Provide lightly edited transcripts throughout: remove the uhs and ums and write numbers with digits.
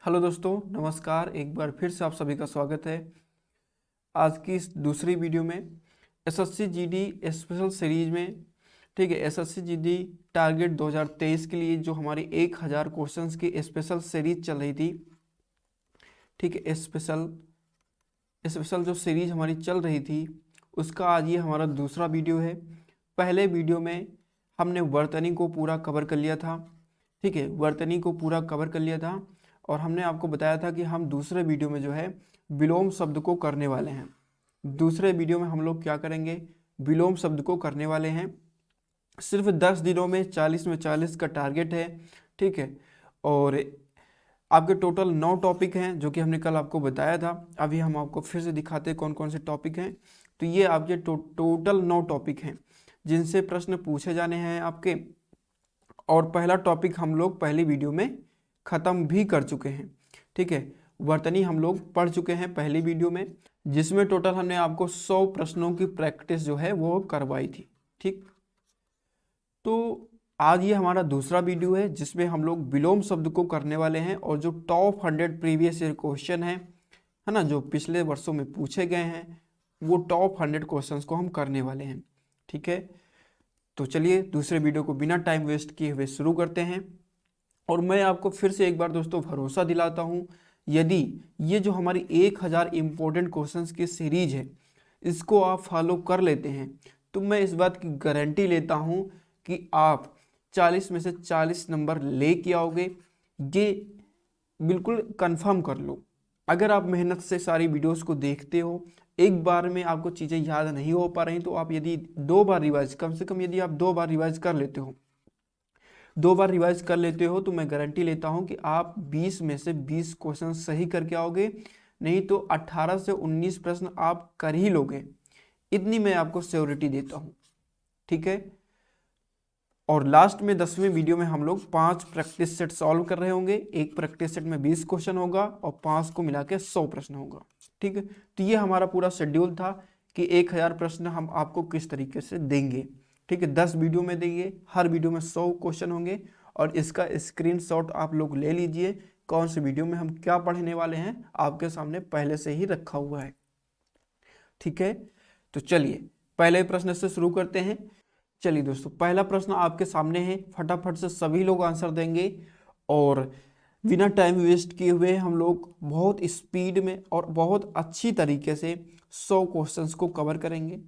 Hello दोस्तों, नमस्कार। एक बार फिर से आप सभी का स्वागत है आज की इस दूसरी वीडियो में एसएससी जीडी स्पेशल सीरीज में। ठीक है, एसएससी जीडी टारगेट 2023 के लिए जो हमारी 1000 क्वेश्चंस की स्पेशल सीरीज चल रही थी। ठीक है, स्पेशल स्पेशल जो सीरीज हमारी चल रही थी उसका आज ये हमारा दूसरा वीडियो है। पहले वीडियो में हमने वर्तनी को पूरा कवर कर लिया था। ठीक है, वर्तनी को पूरा कवर कर लिया था और हमने आपको बताया था कि हम दूसरे वीडियो में जो है विलोम शब्द को करने वाले हैं। दूसरे वीडियो में हम लोग क्या करेंगे, विलोम शब्द को करने वाले हैं। सिर्फ 10 दिनों में 40 में 40 का टारगेट है। ठीक है, और आपके टोटल 9 टॉपिक हैं जो कि हमने कल आपको बताया था। अभी हम आपको फिर से दिखाते हैं कौन कौन से टॉपिक हैं। तो ये आपके टोटल 9 टॉपिक हैं जिनसे प्रश्न पूछे जाने हैं आपके। और पहला टॉपिक हम लोग पहली वीडियो में ख़त्म भी कर चुके हैं। ठीक है, वर्तनी हम लोग पढ़ चुके हैं पहली वीडियो में, जिसमें टोटल हमने आपको 100 प्रश्नों की प्रैक्टिस जो है वो करवाई थी। ठीक, तो आज ये हमारा दूसरा वीडियो है जिसमें हम लोग विलोम शब्द को करने वाले हैं और जो टॉप 100 प्रीवियस ईयर क्वेश्चन है ना, जो पिछले वर्षों में पूछे गए हैं वो टॉप 100 क्वेश्चंस को हम करने वाले हैं। ठीक है, तो चलिए दूसरे वीडियो को बिना टाइम वेस्ट किए हुए शुरू करते हैं। और मैं आपको फिर से एक बार दोस्तों भरोसा दिलाता हूँ, यदि ये जो हमारी 1000 इम्पोर्टेंट क्वेश्चंस की सीरीज है इसको आप फॉलो कर लेते हैं तो मैं इस बात की गारंटी लेता हूँ कि आप 40 में से 40 नंबर लेके आओगे। ये बिल्कुल कंफर्म कर लो। अगर आप मेहनत से सारी वीडियोस को देखते हो, एक बार में आपको चीज़ें याद नहीं हो पा रही तो आप यदि 2 बार रिवाइज, कम से कम यदि आप 2 बार रिवाइज कर लेते हो, 2 बार रिवाइज कर लेते हो तो मैं गारंटी लेता हूं कि आप 20 में से 20 क्वेश्चन सही करके आओगे। नहीं तो 18 से 19 प्रश्न आप कर ही लोगे, इतनी मैं आपको श्योरिटी देता हूं। ठीक है, और लास्ट में 10वें वीडियो में हम लोग 5 प्रैक्टिस सेट सॉल्व कर रहे होंगे। एक प्रैक्टिस सेट में 20 क्वेश्चन होगा और 5 को मिला के 100 प्रश्न होगा। ठीक है, तो ये हमारा पूरा शेड्यूल था कि 1000 प्रश्न हम आपको किस तरीके से देंगे। ठीक है, 10 वीडियो में देंगे, हर वीडियो में 100 क्वेश्चन होंगे और इसका स्क्रीनशॉट आप लोग ले लीजिए। कौन सी वीडियो में हम क्या पढ़ने वाले हैं आपके सामने पहले से ही रखा हुआ है। ठीक है, तो चलिए पहले प्रश्न से शुरू करते हैं। चलिए दोस्तों, पहला प्रश्न आपके सामने है, फटाफट से सभी लोग आंसर देंगे और बिना टाइम वेस्ट किए हुए हम लोग बहुत स्पीड में और बहुत अच्छी तरीके से 100 क्वेश्चंस को कवर करेंगे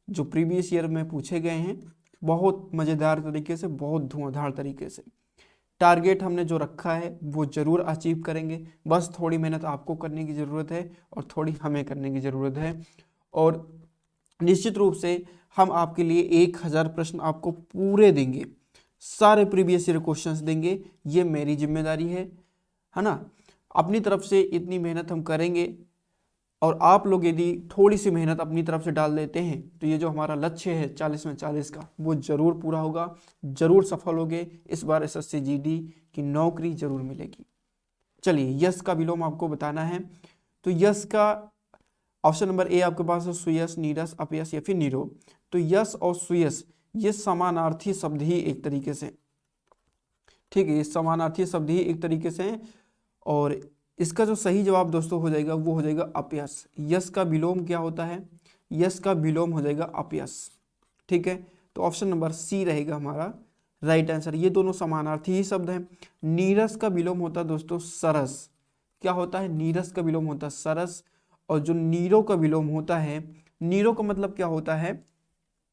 जो प्रीवियस ईयर में पूछे गए हैं, बहुत मज़ेदार तरीके से, बहुत धुआंधार तरीके से। टारगेट हमने जो रखा है वो ज़रूर अचीव करेंगे। बस थोड़ी मेहनत आपको करने की ज़रूरत है और थोड़ी हमें करने की ज़रूरत है। और निश्चित रूप से हम आपके लिए 1000 प्रश्न आपको पूरे देंगे, सारे प्रीवियस ईयर क्वेश्चंस देंगे। ये मेरी जिम्मेदारी है ना। अपनी तरफ से इतनी मेहनत हम करेंगे और आप लोग यदि थोड़ी सी मेहनत अपनी तरफ से डाल देते हैं तो ये जो हमारा लक्ष्य है 40 में 40 का वो ज़रूर पूरा होगा, ज़रूर सफल होगे। इस बार एसएससी जीडी की नौकरी ज़रूर मिलेगी। चलिए, यस का विलोम आपको बताना है। तो यस का ऑप्शन नंबर ए आपके पास है, सुयस, नीरस, अपयस या फिर नीरो। तो यस और सुयस ये समानार्थी शब्द ही एक तरीके से। ठीक है, ये समानार्थी शब्द ही एक तरीके से हैं और इसका जो सही जवाब दोस्तों हो जाएगा वो हो जाएगा अपयस। यस का विलोम क्या होता है? यस का विलोम हो जाएगा अपयस। ठीक है, तो ऑप्शन नंबर सी रहेगा हमारा राइट आंसर। ये दोनों समानार्थी ही शब्द हैं। नीरस का विलोम होता है दोस्तों सरस। क्या होता है? नीरस का विलोम होता है सरस। और जो नीरो का विलोम होता है, नीरो का मतलब क्या होता है?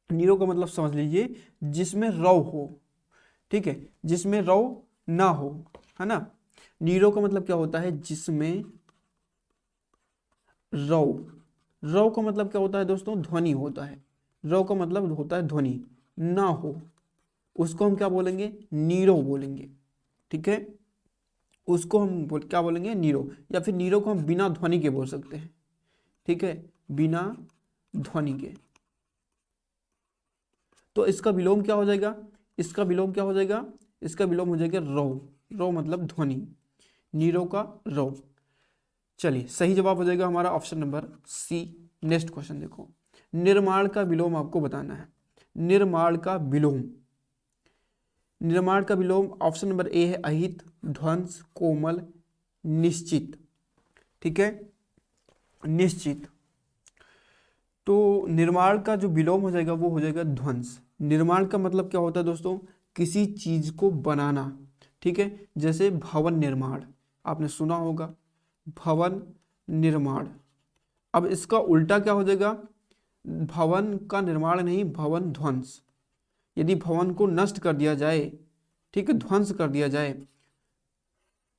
नीरो का मतलब समझ लीजिए जिसमें रौ हो। ठीक है, जिसमें रौ ना हो, है ना। नीरो का मतलब क्या होता है? जिसमें रौ। रौ का मतलब क्या होता है दोस्तों? ध्वनि होता है। रौ का मतलब होता है ध्वनि, ना हो उसको हम क्या बोलेंगे? नीरो बोलेंगे। ठीक है, उसको हम क्या बोलेंगे? नीरो। या फिर नीरो को हम बिना ध्वनि के बोल सकते हैं। ठीक है, बिना ध्वनि के। तो इसका विलोम क्या हो जाएगा? इसका विलोम क्या हो जाएगा? इसका विलोम हो जाएगा रौ। रौ मतलब ध्वनि, नीरो का रौ। चलिए, सही जवाब हो जाएगा हमारा option number C. Next question देखो, निर्माण का विलोम आपको बताना है। निर्माण का विलोम, निर्माण का विलोम ऑप्शन नंबर ए है अहित, ध्वंस, कोमल, निश्चित, ठीक है, निश्चित। तो निर्माण का जो विलोम हो जाएगा वो हो जाएगा ध्वंस। निर्माण का मतलब क्या होता है दोस्तों, किसी चीज को बनाना, ठीक है, जैसे भवन निर्माण आपने सुना होगा, भवन निर्माण। अब इसका उल्टा क्या हो जाएगा, भवन का निर्माण नहीं, भवन ध्वंस। यदि भवन को नष्ट कर दिया जाए, ठीक है, ध्वंस कर दिया जाए,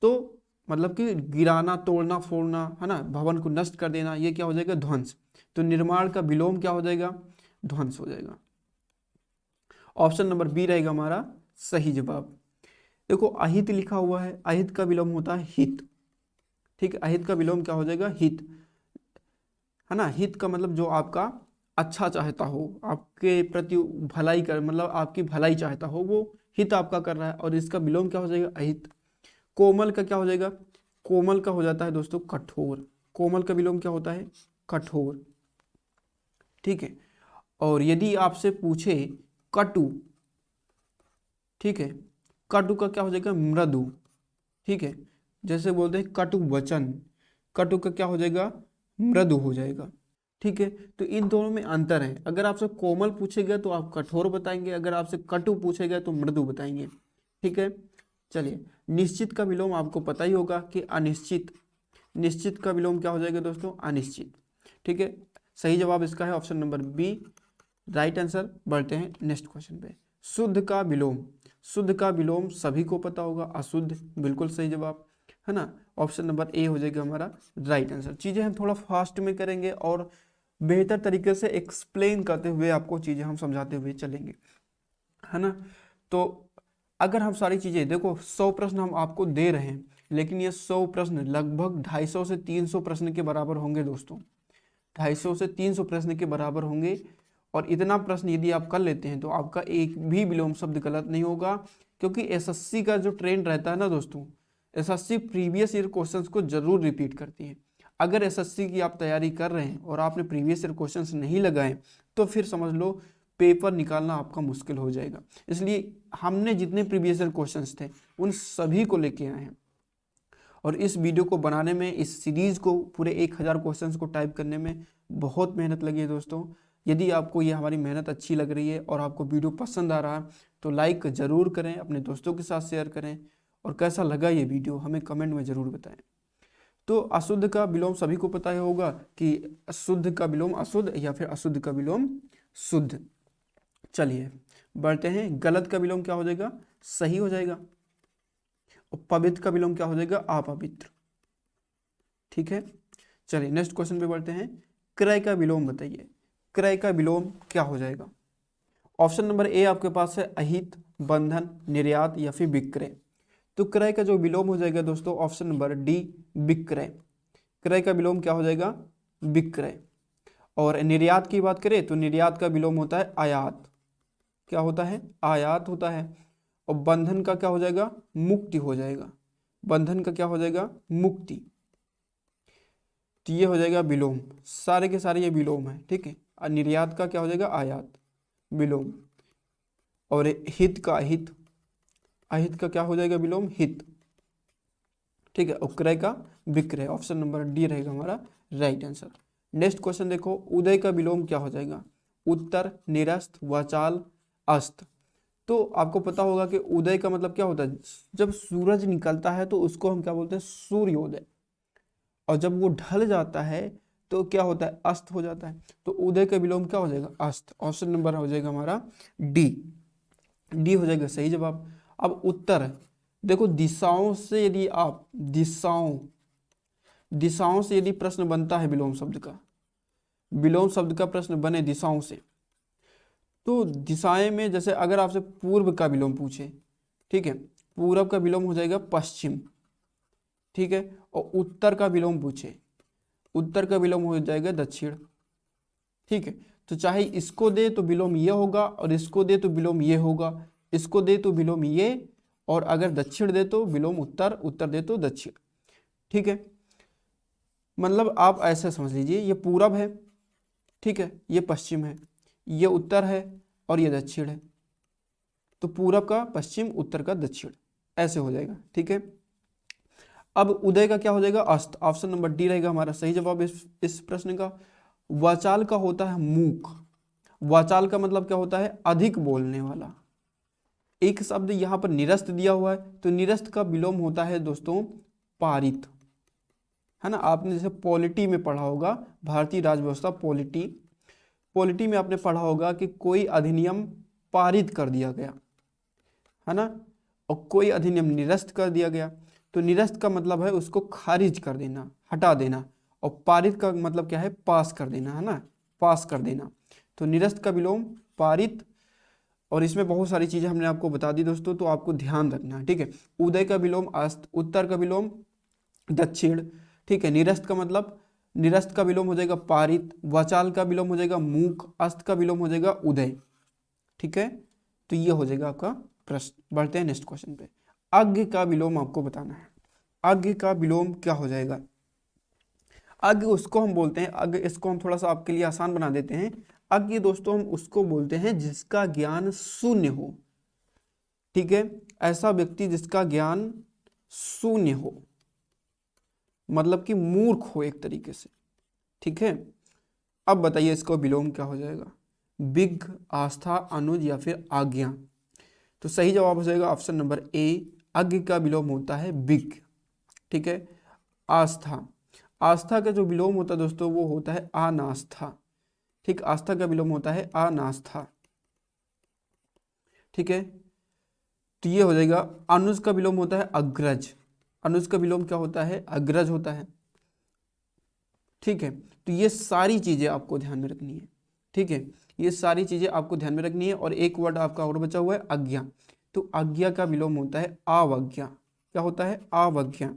तो मतलब कि गिराना, तोड़ना, फोड़ना, है ना, भवन को नष्ट कर देना, ये क्या हो जाएगा, ध्वंस। तो निर्माण का विलोम क्या हो जाएगा, ध्वंस हो जाएगा। ऑप्शन नंबर बी रहेगा हमारा सही जवाब। देखो अहित लिखा हुआ है, अहित का विलोम होता है हित, ठीक है, अहित का विलोम क्या हो जाएगा, हित, है ना। हित का मतलब जो आपका अच्छा चाहता हो, आपके प्रति भलाई कर, मतलब आपकी भलाई चाहता हो, वो हित आपका कर रहा है, और इसका विलोम क्या हो जाएगा, अहित। कोमल का क्या हो जाएगा, कोमल का हो जाता है दोस्तों कठोर, कोमल का विलोम क्या होता है, कठोर, ठीक है। और यदि आपसे पूछे कटु, ठीक है, कटु का क्या हो जाएगा, मृदु, ठीक है, जैसे बोलते हैं कटु वचन, कटु का क्या हो जाएगा, मृदु हो जाएगा, ठीक है। तो इन दोनों में अंतर है, अगर आपसे कोमल पूछेगा तो आप कठोर बताएंगे, अगर आपसे कटु पूछेगा तो मृदु बताएंगे, ठीक है। चलिए, निश्चित का विलोम आपको पता ही होगा कि अनिश्चित, निश्चित का विलोम क्या हो जाएगा दोस्तों, अनिश्चित, ठीक है। सही जवाब इसका है option number B, right answer. बढ़ते हैं नेक्स्ट क्वेश्चन पे। शुद्ध का विलोम, शुद्ध का विलोम सभी को पता होगा, अशुद्ध, बिल्कुल सही जवाब, है ना। ऑप्शन नंबर ए हो जाएगा हमारा राइट आंसर। चीज़ें हम थोड़ा फास्ट में करेंगे और बेहतर तरीके से एक्सप्लेन करते हुए आपको चीज़ें हम समझाते हुए चलेंगे, है ना। तो अगर हम सारी चीज़ें देखो, 100 प्रश्न हम आपको दे रहे हैं, लेकिन ये 100 प्रश्न लगभग 250 से 300 प्रश्न के बराबर होंगे दोस्तों, 250 से 300 प्रश्न के बराबर होंगे। और इतना प्रश्न यदि आप कर लेते हैं तो आपका एक भी विलोम शब्द गलत नहीं होगा, क्योंकि एसएससी का जो ट्रेंड रहता है ना दोस्तों, एसएससी प्रीवियस ईयर क्वेश्चंस को जरूर रिपीट करती है। अगर एसएससी की आप तैयारी कर रहे हैं और आपने प्रीवियस ईयर क्वेश्चंस नहीं लगाए, तो फिर समझ लो पेपर निकालना आपका मुश्किल हो जाएगा। इसलिए हमने जितने प्रीवियस ईयर क्वेश्चंस थे उन सभी को लेके आए हैं, और इस वीडियो को बनाने में, इस सीरीज को पूरे 1000 क्वेश्चंस को टाइप करने में बहुत मेहनत लगी है दोस्तों। यदि आपको ये हमारी मेहनत अच्छी लग रही है और आपको वीडियो पसंद आ रहा है तो लाइक ज़रूर करें, अपने दोस्तों के साथ शेयर करें, और कैसा लगा ये वीडियो हमें कमेंट में ज़रूर बताएं। तो अशुद्ध का विलोम सभी को पता ही होगा कि शुद्ध का विलोम अशुद्ध या फिर अशुद्ध का विलोम शुद्ध। चलिए बढ़ते हैं, गलत का विलोम क्या हो जाएगा, सही हो जाएगा। और पवित्र का विलोम क्या हो जाएगा, अपवित्र, ठीक है। चलिए नेक्स्ट क्वेश्चन पे बढ़ते हैं। क्रय का विलोम बताइए, क्रय का विलोम क्या हो जाएगा। ऑप्शन नंबर ए आपके पास है अहित, बंधन, निर्यात या फिर विक्रय। तो क्रय का जो विलोम हो जाएगा दोस्तों, ऑप्शन नंबर डी, विक्रय। क्रय का विलोम क्या हो जाएगा, विक्रय। और निर्यात की बात करें तो निर्यात का विलोम होता है आयात, क्या होता है, आयात होता है। और बंधन का क्या हो जाएगा, मुक्ति हो जाएगा, बंधन का क्या हो जाएगा, मुक्ति। तो ये हो जाएगा विलोम, सारे के सारे ये विलोम है, ठीक है। और निर्यात का क्या हो जाएगा, आयात, विलोम। और हित का अहित, अहित का क्या हो जाएगा विलोम, हित, ठीक है। और क्रय का विक्रय, ऑप्शन नंबर डी रहेगा हमारा राइट आंसर। नेक्स्ट क्वेश्चन देखो, उदय का विलोम क्या हो जाएगा, उत्तर, निरस्त, वाचाल, अस्त। तो आपको पता होगा कि उदय का मतलब क्या होता है, जब सूरज निकलता है तो उसको हम क्या बोलते हैं, सूर्योदय। और जब वो ढल जाता है तो क्या होता है, अस्त हो जाता है। तो उदय का विलोम क्या हो जाएगा, अस्त। ऑप्शन नंबर हो जाएगा हमारा डी, डी हो जाएगा सही जवाब। अब उत्तर देखो, दिशाओं से यदि आप, दिशाओं, दिशाओं से यदि प्रश्न बनता है विलोम शब्द का, विलोम शब्द का प्रश्न बने दिशाओं से, तो दिशाएं में जैसे अगर आपसे पूर्व का विलोम पूछे, ठीक है, पूर्व का विलोम हो जाएगा पश्चिम, ठीक है। और उत्तर का विलोम पूछे, उत्तर का विलोम हो जाएगा दक्षिण, ठीक है। तो चाहे इसको दे तो विलोम ये होगा, और इसको दे तो विलोम ये होगा, इसको दे तो विलोम ये, और अगर दक्षिण दे तो विलोम उत्तर, उत्तर दे तो दक्षिण, ठीक है। मतलब आप ऐसे समझ लीजिए, ये पूरब है, ठीक है, ये पश्चिम है, ये उत्तर है और ये दक्षिण है। तो पूरब का पश्चिम, उत्तर का दक्षिण, ऐसे हो जाएगा, ठीक है। अब उदय का क्या हो जाएगा? अस्त। ऑप्शन नंबर डी रहेगा हमारा सही जवाब इस प्रश्न का। वाचाल का होता है मूक। वाचाल का मतलब क्या होता है? अधिक बोलने वाला। एक शब्द यहाँ पर निरस्त दिया हुआ है, तो निरस्त का विलोम होता है दोस्तों पारित, है ना। आपने जैसे पॉलिटी में पढ़ा होगा, भारतीय राज्य व्यवस्था पॉलिटी, पॉलिटी में आपने पढ़ा होगा कि कोई अधिनियम पारित कर दिया गया, है ना, और कोई अधिनियम निरस्त कर दिया गया। तो निरस्त का मतलब है उसको खारिज कर देना, हटा देना, और पारित का मतलब क्या है? पास कर देना, है ना, पास कर देना। तो निरस्त का विलोम पारित। और इसमें बहुत सारी चीजें हमने आपको बता दी दोस्तों, तो आपको ध्यान रखना है, ठीक है। उदय का विलोम अस्त, उत्तर का विलोम दक्षिण, ठीक है। निरस्त का विलोम हो जाएगा पारित, वाचाल का विलोम हो जाएगा मूक, अस्त का विलोम हो जाएगा उदय, ठीक है। तो ये हो जाएगा आपका प्रश्न। बढ़ते हैं नेक्स्ट क्वेश्चन पे। अज्ञ का विलोम आपको बताना है। अज्ञ का विलोम क्या हो जाएगा? अज्ञ उसको हम बोलते हैं, अज्ञ इसको हम थोड़ा सा आपके लिए आसान बना देते हैं। अज्ञ दोस्तों हम उसको बोलते हैं जिसका ज्ञान शून्य हो, ठीक है। ऐसा व्यक्ति जिसका ज्ञान शून्य हो, मतलब कि मूर्ख हो एक तरीके से, ठीक है। अब बताइए इसका विलोम क्या हो जाएगा? विज्ञ, आस्था, अनुज या फिर आज्ञा? तो सही जवाब हो जाएगा ऑप्शन नंबर ए, अज्ञ का विलोम होता है विज्ञ, ठीक है। आस्था, आस्था का जो विलोम होता है दोस्तों वो होता है अनास्था, ठीक। आस्था का विलोम होता है अनास्था, ठीक है। तो ये हो जाएगा। अनुज का विलोम होता है अग्रज। अनुज का विलोम क्या होता है? अग्रज होता है, ठीक है। तो ये सारी चीजें आपको ध्यान में रखनी है, ठीक है। ये सारी चीजें आपको ध्यान में रखनी है। और एक वर्ड आपका और बचा हुआ है आज्ञा। तो आज्ञा का विलोम होता है अवज्ञा। क्या होता है? अवज्ञा।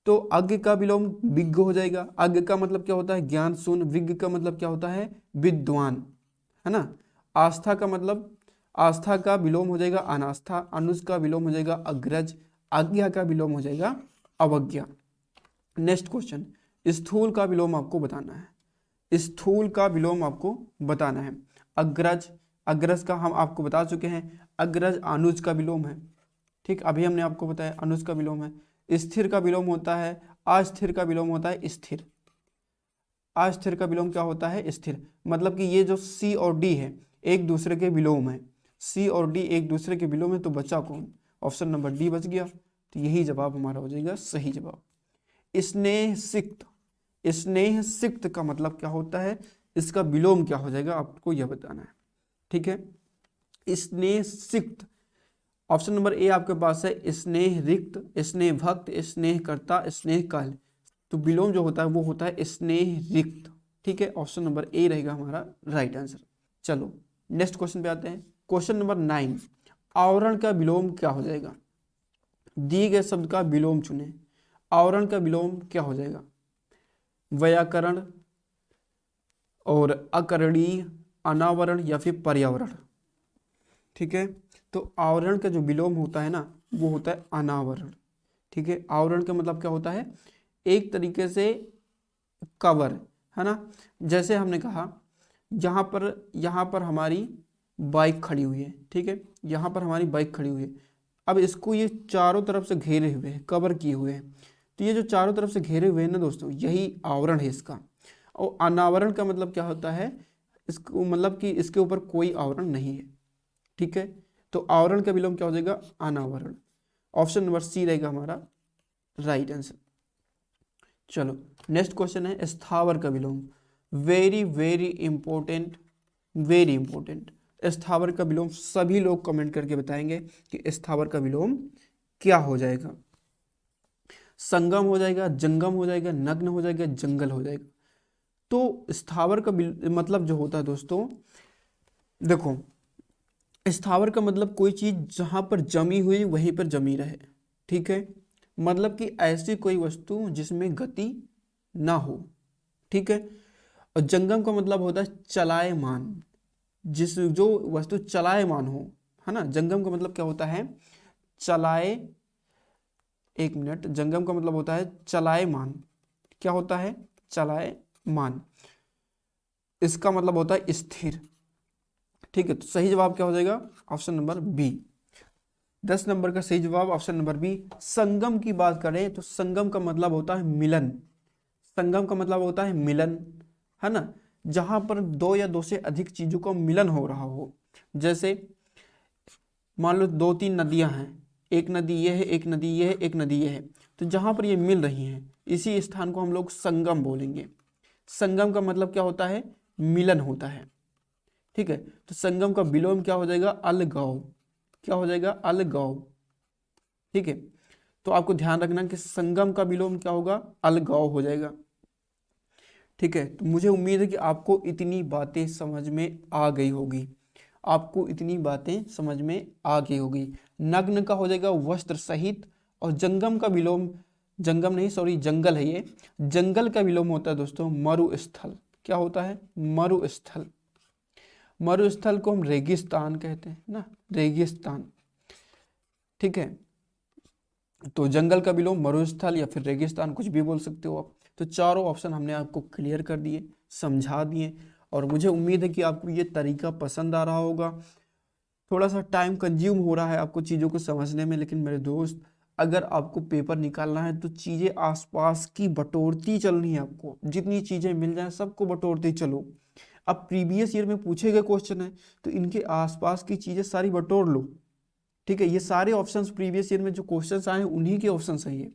तो अज्ञ का विलोम विज्ञ हो जाएगा। अज्ञ का मतलब क्या होता है? ज्ञान शून्य। विज्ञ का मतलब क्या होता है? विद्वान, है ना। आस्था का मतलब, आस्था का विलोम हो जाएगा अनास्था। अनुज का विलोम हो जाएगा अग्रज। आज्ञा का विलोम हो जाएगा अवज्ञा। नेक्स्ट क्वेश्चन, स्थूल का विलोम आपको बताना है। स्थूल का विलोम आपको बताना है। अग्रज, अग्रज का हम आपको बता चुके हैं। अग्रज अनुज का विलोम है, ठीक। अभी हमने आपको बताया अनुज का विलोम है। स्थिर का विलोम होता है, अस्थिर का विलोम होता है स्थिर। अस्थिर का विलोम क्या होता है? स्थिर। मतलब कि ये जो सी और डी है एक दूसरे के विलोम है। सी और डी एक दूसरे के विलोम है, तो बचा कौन? ऑप्शन नंबर डी बच गया। तो यही जवाब हमारा हो जाएगा सही जवाब। स्नेह सिक्त, स्नेह सिक्त का मतलब क्या होता है? इसका विलोम क्या हो जाएगा आपको यह बताना है, ठीक है। स्नेह सिक्त, ऑप्शन नंबर ए आपके पास है स्नेह रिक्त, स्नेह भक्त, स्नेह कर्ता, स्नेह काल। तो विलोम जो होता है वो होता है स्नेह रिक्त, ठीक है। ऑप्शन नंबर ए रहेगा हमारा राइट आंसर। चलो नेक्स्ट क्वेश्चन पे आते हैं। क्वेश्चन नंबर 9, आवरण का विलोम क्या हो जाएगा? दिए गए शब्द का विलोम चुने। आवरण का विलोम क्या हो जाएगा? व्याकरण और अकरणीय, अनावरण या फिर पर्यावरण, ठीक है। तो आवरण का जो विलोम होता है ना वो होता है अनावरण, ठीक है। आवरण का मतलब क्या होता है? एक तरीके से कवर, है ना। जैसे हमने कहा यहाँ पर हमारी बाइक खड़ी हुई है, ठीक है। यहाँ पर हमारी बाइक खड़ी हुई है। अब इसको ये चारों तरफ से घेरे हुए हैं, कवर किए हुए हैं। तो ये जो चारों तरफ से घेरे हुए हैं ना दोस्तों, यही आवरण है इसका। और अनावरण का मतलब क्या होता है? इसको मतलब कि इसके ऊपर कोई आवरण नहीं है, ठीक है। तो आवरण का विलोम क्या हो जाएगा? अनावरण। ऑप्शन नंबर सी रहेगा हमारा राइट आंसर। चलो नेक्स्ट क्वेश्चन है स्थावर का विलोम। Very very important, very important. स्थावर का विलोम सभी लोग कमेंट करके बताएंगे कि स्थावर का विलोम क्या हो जाएगा। संगम हो जाएगा, जंगम हो जाएगा, नग्न हो जाएगा, जंगल हो जाएगा। तो स्थावर का मतलब जो होता है दोस्तों, देखो स्थावर का मतलब कोई चीज जहां पर जमी हुई वहीं पर जमी रहे, ठीक है। मतलब कि ऐसी कोई वस्तु जिसमें गति ना हो, ठीक है। और जंगम का मतलब होता है चलायमान, जिस जो वस्तु चलायमान हो, है ना। जंगम का मतलब क्या होता है? चलाए, एक मिनट, जंगम का मतलब होता है चलायमान। क्या होता है? चलायमान। इसका मतलब होता है स्थिर, ठीक है। तो सही जवाब क्या हो जाएगा? Option number B. 10 नंबर का सही जवाब ऑप्शन नंबर बी। संगम की बात करें तो संगम का मतलब होता है मिलन। संगम का मतलब होता है मिलन, है ना, जहां पर दो या दो से अधिक चीजों का मिलन हो रहा हो। जैसे मान लो 2-3 नदियां हैं, एक नदी ये है, एक नदी ये है, एक नदी ये है, तो जहां पर ये मिल रही हैं इसी स्थान को हम लोग संगम बोलेंगे। संगम का मतलब क्या होता है, मिलन होता है। ठीक है, तो संगम का विलोम क्या हो जाएगा, अलगाव। क्या हो जाएगा, अलगाव। ठीक है, तो आपको ध्यान रखना कि संगम का विलोम क्या होगा, अलगाव हो जाएगा। ठीक है, तो मुझे उम्मीद है कि आपको इतनी बातें समझ में आ गई होगी, आपको इतनी बातें समझ में आ गई होगी। नग्न का हो जाएगा वस्त्र सहित, और जंगम का विलोम, जंगम नहीं सॉरी जंगल है ये, जंगल का विलोम होता है दोस्तों मरुस्थल। क्या होता है, मरुस्थल। मरुस्थल को हम रेगिस्तान कहते हैं ना, रेगिस्तान। ठीक है, तो जंगल का विलोम मरुस्थल या फिर रेगिस्तान, कुछ भी बोल सकते हो आप। तो चारों ऑप्शन हमने आपको क्लियर कर दिए, समझा दिए, और मुझे उम्मीद है कि आपको ये तरीका पसंद आ रहा होगा। थोड़ा सा टाइम कंज्यूम हो रहा है आपको चीज़ों को समझने में, लेकिन मेरे दोस्त अगर आपको पेपर निकालना है तो चीज़ें आसपास की बटोरती चलनी है। आपको जितनी चीज़ें मिल जाए सबको बटोरते चलो। अब प्रीवियस ईयर में पूछे गए क्वेश्चन है तो इनके आसपास की चीज़ें सारी बटोर लो। ठीक है, ये सारे ऑप्शंस प्रीवियस ईयर में जो क्वेश्चंस आए हैं उन्हीं के ऑप्शन सही है।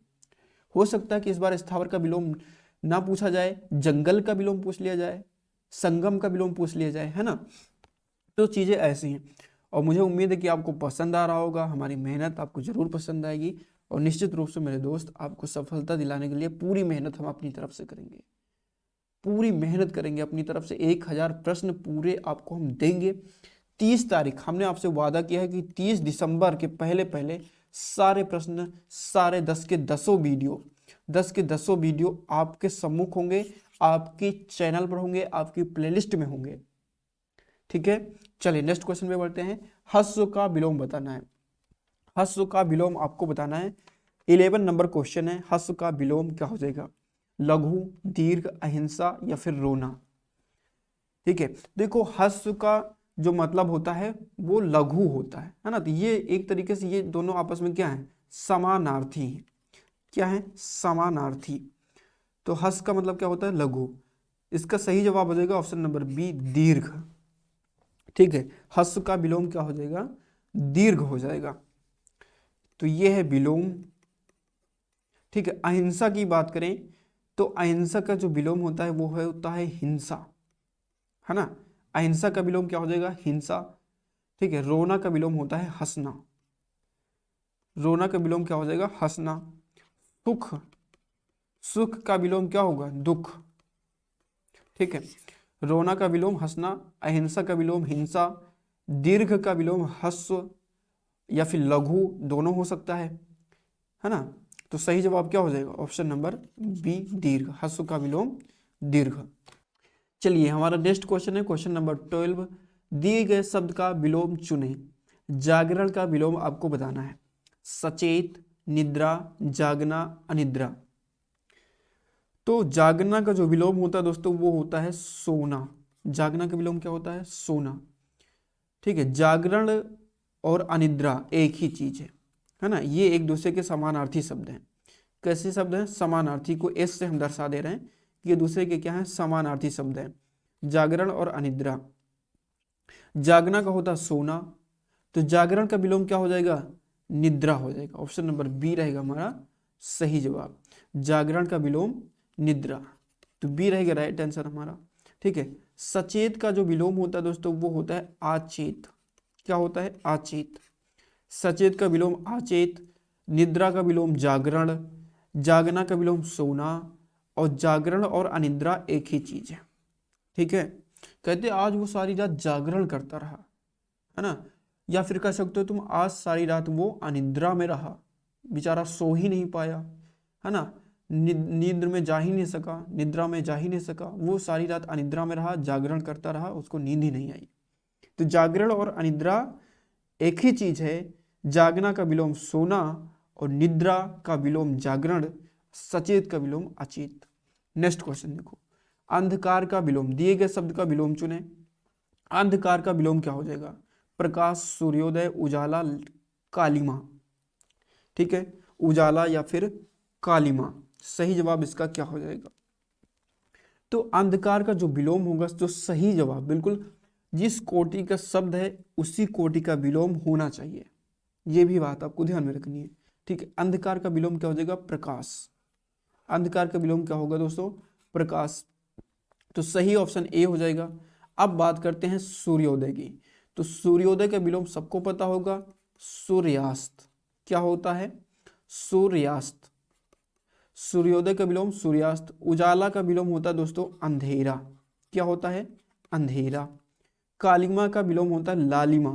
हो सकता है कि इस बार स्थावर का विलोम ना पूछा जाए, जंगल का विलोम पूछ लिया जाए, संगम का विलोम पूछ लिया जाए, है ना। तो चीज़ें ऐसी हैं, और मुझे उम्मीद है कि आपको पसंद आ रहा होगा। हमारी मेहनत आपको ज़रूर पसंद आएगी, और निश्चित रूप से मेरे दोस्त आपको सफलता दिलाने के लिए पूरी मेहनत हम अपनी तरफ से करेंगे, पूरी मेहनत करेंगे अपनी तरफ से। 1000 प्रश्न पूरे आपको हम देंगे। 30 तारीख हमने आपसे वादा किया है कि 30 दिसंबर के पहले पहले सारे प्रश्न, सारे 10 के 10 वीडियो, 10 के 10 वीडियो आपके सम्मुख होंगे, आपके चैनल पर होंगे, आपकी प्लेलिस्ट में होंगे। ठीक है, चलिए नेक्स्ट क्वेश्चन पे बढ़ते हैं। हस्व का विलोम बताना है, हस्व का विलोम आपको बताना है। 11 नंबर क्वेश्चन है, हस्व का विलोम क्या हो जाएगा, लघु, दीर्घ, अहिंसा या फिर रोना। ठीक है, देखो हस्व का जो मतलब होता है वो लघु होता है ना, तो ये एक तरीके से ये दोनों आपस में क्या है, समानार्थी हैं। क्या है, समानार्थी। तो हस का मतलब क्या होता है, लघु। इसका सही जवाब हो जाएगा ऑप्शन नंबर बी, दीर्घ। ठीक है, हस्व का विलोम क्या हो जाएगा, दीर्घ हो जाएगा। तो ये है विलोम। ठीक है, अहिंसा की बात करें तो अहिंसा का जो विलोम होता है वो होता है हिंसा, है ना। अहिंसा का विलोम क्या हो जाएगा, हिंसा। ठीक है, रोना का विलोम होता है हंसना, रोना का विलोम क्या हो जाएगा, हंसना। सुख, सुख का विलोम क्या होगा, दुख। ठीक है, रोना का विलोम हंसना, अहिंसा का विलोम हिंसा, दीर्घ का विलोम हस्व या फिर लघु, दोनों हो सकता है ना। तो सही जवाब क्या हो जाएगा, ऑप्शन नंबर बी, दीर्घ। हस्व का विलोम दीर्घ। चलिए हमारा नेक्स्ट क्वेश्चन है क्वेश्चन नंबर 12। दिए गए शब्द का विलोम चुनें। जागरण का विलोम आपको बताना है, सचेत, निद्रा, जागना, अनिद्रा। तो जागना का जो विलोम होता है दोस्तों वो होता है सोना। जागना का विलोम क्या होता है, सोना। ठीक है, जागरण और अनिद्रा एक ही चीज है ना, ये एक दूसरे के समानार्थी शब्द हैं। कैसे शब्द हैं, समानार्थी को एस से हम दर्शा दे रहे हैं कि ये दूसरे के क्या है, समानार्थी शब्द हैं, जागरण और अनिद्रा। जागना का होता है सोना, तो जागरण का विलोम क्या हो जाएगा, निद्रा हो जाएगा। ऑप्शन नंबर बी रहेगा हमारा सही जवाब, जागरण का विलोम निद्रा। तो बी रहेगा राइट आंसर हमारा। ठीक है, सचेत का जो विलोम होता है दोस्तों वो होता है आचेत। क्या होता है, आचेत। सचेत का विलोम आचेत, निद्रा का विलोम जागरण, जागना का विलोम सोना, और जागरण और अनिद्रा एक ही चीज है। ठीक है, कहते आज वो सारी रात जागरण करता रहा, है ना, या फिर कह सकते हो तुम आज सारी रात वो अनिद्रा में रहा, बेचारा सो ही नहीं पाया, है ना, नींद में जा ही नहीं सका, निद्रा में जा ही नहीं सका, वो सारी रात अनिद्रा में रहा, जागरण करता रहा, उसको नींद ही नहीं आई। तो जागरण और अनिद्रा एक ही चीज है। जागना का विलोम सोना और निद्रा का विलोम जागरण, सचेत का विलोम अचेत। नेक्स्ट क्वेश्चन देखो, अंधकार का विलोम, दिए गए शब्द का विलोम चुने। अंधकार का विलोम क्या हो जाएगा, प्रकाश, सूर्योदय, उजाला, कालिमा। ठीक है, उजाला या फिर कालिमा। सही जवाब इसका क्या हो जाएगा? तो अंधकार का जो विलोम होगा, जो सही जवाब बिल्कुल जिस कोटि का शब्द है उसी कोटि का विलोम होना चाहिए। ये भी बात आपको ध्यान में रखनी है। ठीक है, अंधकार का विलोम क्या हो जाएगा? प्रकाश। अंधकार का विलोम क्या होगा दोस्तों? प्रकाश। तो सही ऑप्शन ए हो जाएगा। अब बात करते हैं सूर्योदय की। तो सूर्योदय का विलोम सबको पता होगा, सूर्यास्त। क्या होता है? सूर्यास्त। सूर्योदय का विलोम सूर्यास्त। उजाला का विलोम होता है दोस्तों अंधेरा। क्या होता है? अंधेरा। कालिमा का विलोम होता है लालिमा।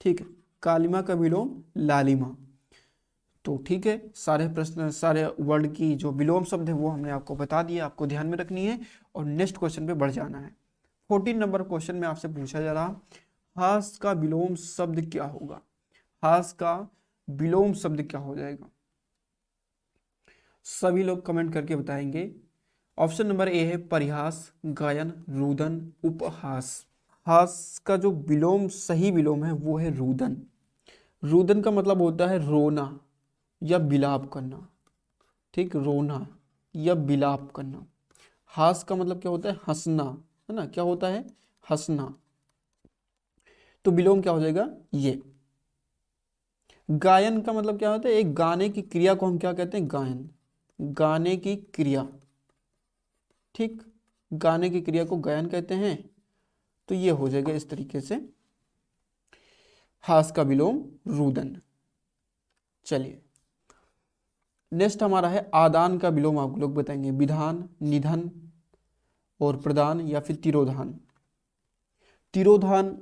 ठीक है, कालिमा का विलोम लालिमा। तो ठीक है, सारे प्रश्न, सारे वर्ड की जो विलोम शब्द है वो हमने आपको बता दिया, आपको ध्यान में रखनी है और नेक्स्ट क्वेश्चन पे बढ़ जाना है। 14 नंबर क्वेश्चन में आपसे पूछा जा रहा, हास का विलोम शब्द क्या होगा? हास का विलोम शब्द क्या हो जाएगा? सभी लोग कमेंट करके बताएंगे। ऑप्शन नंबर ए है परिहास, गायन, रुदन, उपहास। हास का जो विलोम, सही विलोम है वो है रुदन। रुदन का मतलब होता है रोना या विलाप करना। ठीक, रोना या विलाप करना। हास का मतलब क्या होता है? हंसना, है ना? क्या होता है? हंसना। तो विलोम क्या हो जाएगा? ये। गायन का मतलब क्या होता है? एक गाने की क्रिया को हम क्या कहते हैं? गायन। गाने की क्रिया। ठीक, गाने की क्रिया को गायन कहते हैं। तो ये हो जाएगा इस तरीके से, हास का विलोम रुदन। चलिए, नेक्स्ट हमारा है आदान का विलोम। आप लोग बताएंगे विधान, निधन और प्रदान या फिर तिरोधान। तिरोधान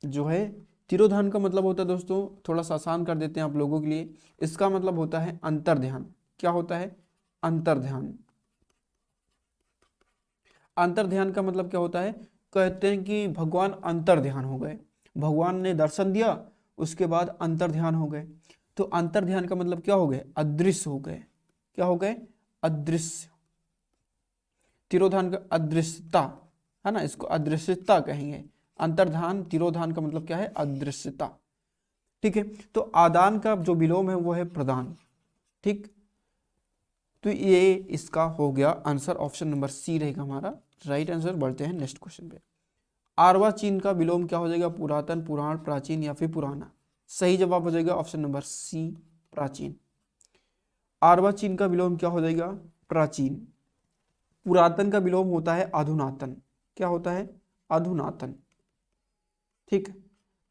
जो है, तिरोधान का मतलब होता है दोस्तों, थोड़ा सा आसान कर देते हैं आप लोगों के लिए। इसका मतलब होता है अंतर्ध्यान। क्या होता है? अंतर्ध्यान। अंतर्ध्यान का मतलब क्या होता है? कहते हैं कि भगवान अंतर्ध्यान हो गए, भगवान ने दर्शन दिया, उसके बाद अंतर्ध्यान हो गए। तो अंतर्ध्यान का मतलब क्या हो गए? अदृश्य हो गए। क्या हो गए? अदृश्य। तिरोधान का अदृश्यता, है ना? इसको अदृश्यता कहेंगे। अंतर्धान, तिरोधान का मतलब क्या है? अदृश्यता। ठीक है, तो आदान का जो विलोम है वो है प्रदान। ठीक, तो ये इसका हो गया आंसर। ऑप्शन नंबर सी रहेगा हमारा राइट आंसर। बढ़ते हैं नेक्स्ट क्वेश्चन पे। अर्वाचीन का विलोम क्या हो जाएगा? पुरातन, पुराण, प्राचीन या फिर पुराना। सही जवाब हो जाएगा ऑप्शन नंबर सी, प्राचीन। अर्वाचीन का विलोम क्या हो जाएगा? प्राचीन। पुरातन का विलोम होता है अधुनातन। क्या होता है? अधुनातन। ठीक,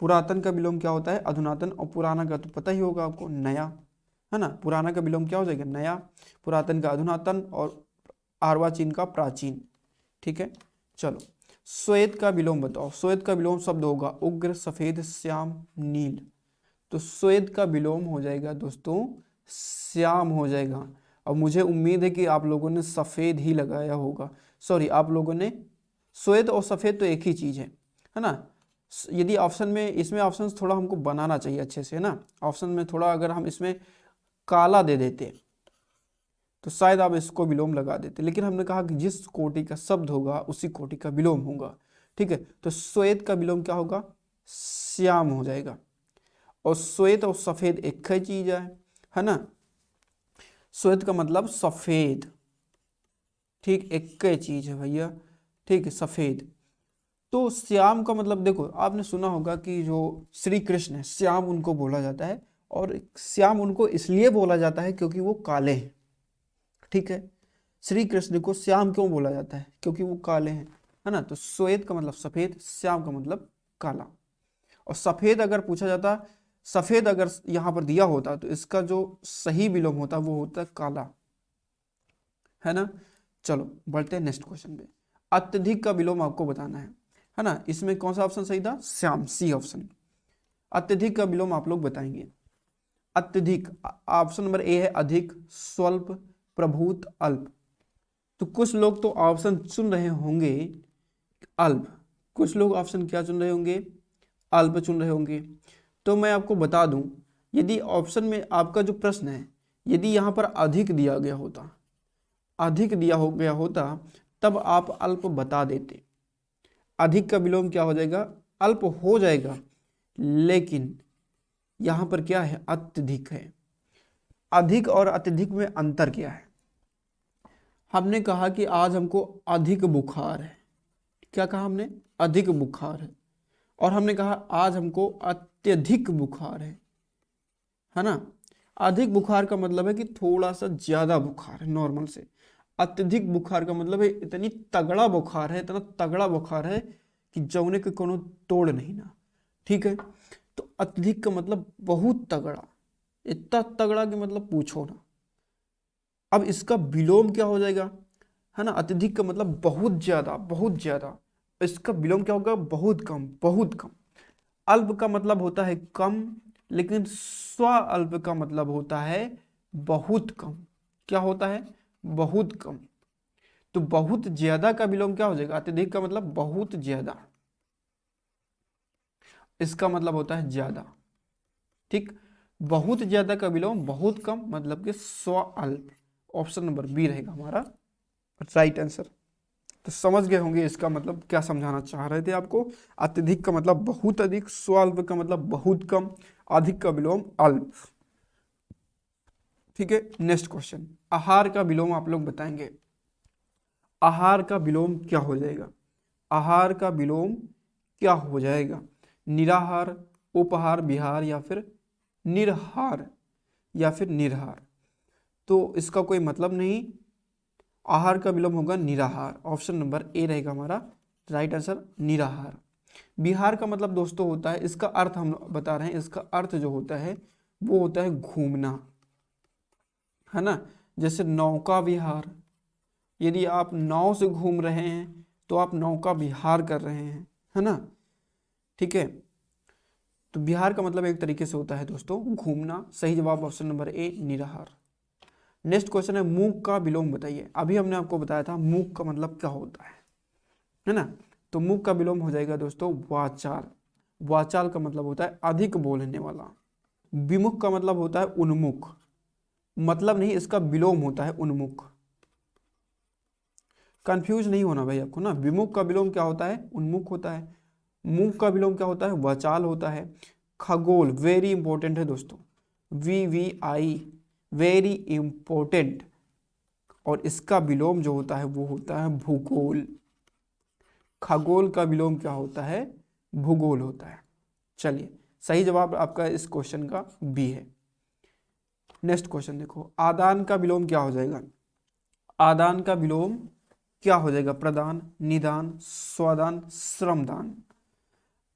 पुरातन का विलोम क्या होता है? अधुनातन। और पुराना का तो पता ही होगा आपको, नया, है ना? पुराना का विलोम क्या हो जाएगा? नया। पुरातन का अधुनातन और अर्वाचीन का प्राचीन। ठीक है, चलो श्वेत का विलोम बताओ। श्वेत का विलोम शब्द होगा उग्र, सफेद, श्याम, नील। तो श्वेत का विलोम हो जाएगा दोस्तों श्याम हो जाएगा। और मुझे उम्मीद है कि आप लोगों ने सफेद ही लगाया होगा। सॉरी, आप लोगों ने, श्वेत और सफेद तो एक ही चीज है ना? यदि ऑप्शन में, इसमें ऑप्शन थोड़ा हमको बनाना चाहिए अच्छे से, है ना? ऑप्शन में थोड़ा अगर हम इसमें काला दे देते तो शायद आप इसको विलोम लगा देते, लेकिन हमने कहा कि जिस कोटि का शब्द होगा उसी कोटि का विलोम होगा। ठीक है, तो श्वेत का विलोम क्या होगा? श्याम हो जाएगा। और श्वेत और सफेद एक ही चीज है ना? श्वेत का मतलब सफेद। ठीक, एक ही चीज है भैया। ठीक है, सफेद। तो श्याम का मतलब देखो, आपने सुना होगा कि जो श्री कृष्ण है श्याम उनको बोला जाता है, और श्याम उनको इसलिए बोला जाता है क्योंकि वो काले हैं। ठीक है, श्री कृष्ण को श्याम क्यों बोला जाता है? क्योंकि वो काले हैं, है ना? तो श्वेत का मतलब सफेद, श्याम का मतलब काला। और सफेद अगर पूछा जाता, सफेद अगर यहां पर दिया होता तो इसका जो सही विलोम होता वो होता काला, है ना? चलो बढ़ते हैं नेक्स्ट क्वेश्चन पे। अत्यधिक का विलोम आपको बताना है ना? इसमें कौन सा ऑप्शन सही था? Shyam, C option. अत्यधिक का विलोम आप लोग बताएंगे। अत्यधिक, ऑप्शन नंबर ए है अधिक, स्वल्प, प्रभूत, अल्प। तो कुछ लोग तो ऑप्शन चुन रहे होंगे अल्प, कुछ लोग ऑप्शन क्या चुन रहे होंगे? अल्प चुन रहे होंगे। तो मैं आपको बता दूं, यदि ऑप्शन में आपका जो प्रश्न है, यदि यहाँ पर अधिक दिया गया होता, अधिक दिया हो गया होता, तब आप अल्प बता देते। अधिक का विलोम क्या हो जाएगा? अल्प हो जाएगा, लेकिन यहाँ पर क्या है, अत्यधिक है। अधिक और अत्यधिक में अंतर क्या है? हमने कहा कि आज हमको अधिक बुखार है। क्या कहा हमने? अधिक बुखार है। और हमने कहा आज हमको अत्यधिक बुखार है ना। अधिक बुखार का मतलब है कि थोड़ा सा ज्यादा बुखार है नॉर्मल से। अत्यधिक बुखार का मतलब है इतनी तगड़ा बुखार है, इतना तगड़ा बुखार है कि जौने के कोनो तोड़ नहीं ना। ठीक है, तो अत्यधिक का मतलब बहुत तगड़ा, इतना तगड़ा कि मतलब पूछो ना। अब इसका विलोम क्या हो जाएगा, है ना। अत्यधिक का मतलब बहुत ज्यादा, बहुत ज्यादा। इसका विलोम क्या होगा, बहुत कम, बहुत कम। अल्प का मतलब होता है कम, लेकिन स्व अल्प का मतलब होता है बहुत कम। क्या होता है, बहुत कम। तो बहुत ज्यादा का विलोम क्या हो जाएगा, अत्यधिक का मतलब बहुत ज्यादा, इसका मतलब होता है ज्यादा। ठीक, बहुत ज्यादा का विलोम बहुत कम, मतलब कि स्व अल्प। ऑप्शन नंबर बी रहेगा हमारा राइट आंसर। तो समझ गए होंगे इसका मतलब क्या समझाना चाह रहे थे आपको। अत्यधिक का मतलब बहुत अधिक, स्वल्प का मतलब बहुत कम, अधिक का विलोम अल्प। ठीक है, नेक्स्ट क्वेश्चन, आहार का विलोम आप लोग बताएंगे। आहार का विलोम क्या हो जाएगा, आहार का विलोम क्या हो जाएगा? निराहार, उपहार, विहार, या फिर निरहार, या फिर निर्हार। तो इसका कोई मतलब नहीं, आहार का विलोम होगा निराहार। ऑप्शन नंबर ए रहेगा हमारा राइट आंसर, निराहार। विहार का मतलब दोस्तों होता है, इसका अर्थ हम बता रहे हैं, इसका अर्थ जो होता है वो होता है घूमना, है ना। जैसे नौका विहार, यदि आप नाव से घूम रहे हैं तो आप नौका विहार कर रहे हैं, है ना। ठीक है, तो विहार का मतलब एक तरीके से होता है दोस्तों घूमना। सही जवाब ऑप्शन नंबर ए, निराहार। नेक्स्ट क्वेश्चन है, मूक का विलोम बताइए। अभी हमने आपको बताया था मूक का मतलब क्या होता है ना। तो मूक का विलोम हो जाएगा दोस्तों वाचाल। वाचाल का मतलब होता है अधिक बोलने वाला। विमुख का मतलब होता है उन्मुख, मतलब नहीं, इसका विलोम होता है उन्मुख। कंफ्यूज नहीं होना भाई आपको ना, विमुख का विलोम क्या होता है, उन्मुख होता है। मूक का विलोम क्या होता है, वाचाल होता है। खगोल वेरी इंपॉर्टेंट है दोस्तों, VVI, वेरी इंपॉर्टेंट। और इसका विलोम जो होता है वो होता है भूगोल। खगोल का विलोम क्या होता है, भूगोल होता है। चलिए, सही जवाब आपका इस क्वेश्चन का बी है। नेक्स्ट क्वेश्चन देखो, आदान का विलोम क्या हो जाएगा? आदान का विलोम क्या हो जाएगा? प्रदान, निदान, स्वादान, श्रमदान।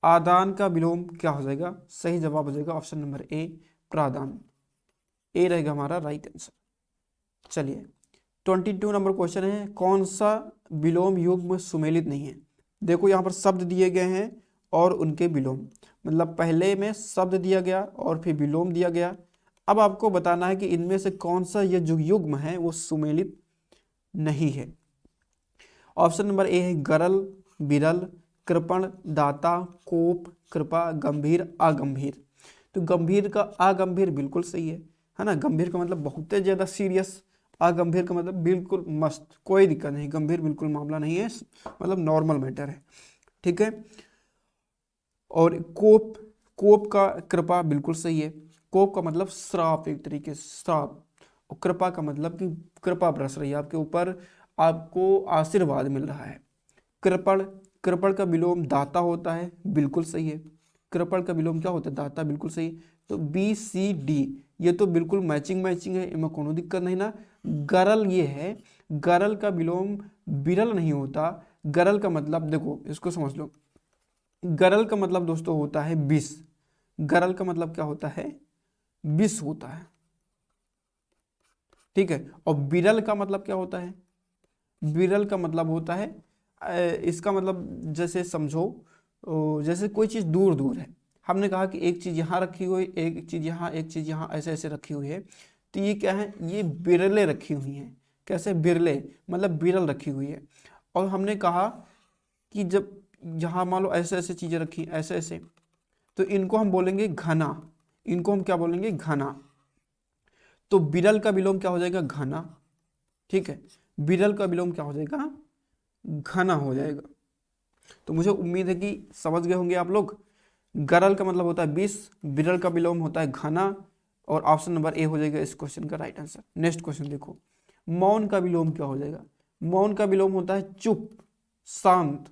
आदान का विलोम क्या हो जाएगा? सही जवाब हो जाएगा ऑप्शन नंबर ए, प्रादान। ए रहेगा हमारा राइट आंसर। चलिए, 22 नंबर क्वेश्चन है, कौन सा विलोम युग्म सुमेलित नहीं है? देखो यहाँ पर शब्द दिए गए हैं और उनके विलोम, मतलब पहले में शब्द दिया गया और फिर विलोम दिया गया। अब आपको बताना है कि इनमें से कौन सा ये जो युग्म है वो सुमेलित नहीं है। ऑप्शन नंबर ए है गरल, विरल, कृपण, दाता, कोप, कृपा, गंभीर, अगंभीर। तो गंभीर का अगंभीर बिल्कुल सही है ना। गंभीर का मतलब बहुत ज्यादा सीरियस, अगंभीर का मतलब बिल्कुल मस्त, कोई दिक्कत नहीं, गंभीर बिल्कुल मामला नहीं है, मतलब नॉर्मल मैटर है। ठीक है, और कोप, कोप का कृपा बिल्कुल सही है। कोप का मतलब श्राप, एक तरीके से श्राप। और कृपा का मतलब कि कृपा बरस रही है आपके ऊपर, आपको आशीर्वाद मिल रहा है। कृपण, कृपण का विलोम दाता होता है, बिल्कुल सही है। कृपण का विलोम क्या होता है, दाता, बिल्कुल सही। तो BCD ये तो बिल्कुल मैचिंग मैचिंग है, इनमें कोनो दिक्कत नहीं ना। गरल ये है, गरल का विलोम बिरल नहीं होता। गरल का मतलब देखो, इसको समझ लो, गरल का मतलब दोस्तों होता है विष। गरल का मतलब क्या होता है, विष होता है। ठीक है, और बिरल का मतलब क्या होता है, बिरल का मतलब होता है इसका मतलब जैसे समझो, जैसे कोई चीज़ दूर दूर है। हमने कहा कि एक चीज़ यहाँ रखी हुई, एक चीज़ यहाँ, एक चीज़ यहाँ, ऐसे ऐसे रखी हुई है। तो ये क्या है, ये बिरले रखी हुई हैं। कैसे बिरले, मतलब बिरल रखी हुई है। और हमने कहा कि जब यहाँ मान लो ऐसे ऐसे चीज़ें रखी, ऐसे ऐसे, तो इनको हम बोलेंगे घना। इनको हम क्या बोलेंगे, घना। तो बिरल का विलोम क्या हो जाएगा, घना। ठीक है, बिरल का विलोम क्या हो जाएगा, घना हो जाएगा। तो मुझे उम्मीद है कि समझ गए होंगे आप लोग। गरल का मतलब होता है विष, विरल का विलोम होता है घना, और ऑप्शन नंबर ए हो जाएगा इस क्वेश्चन का राइट आंसर। नेक्स्ट क्वेश्चन देखो, मौन का विलोम क्या हो जाएगा? मौन का विलोम होता है चुप, शांत,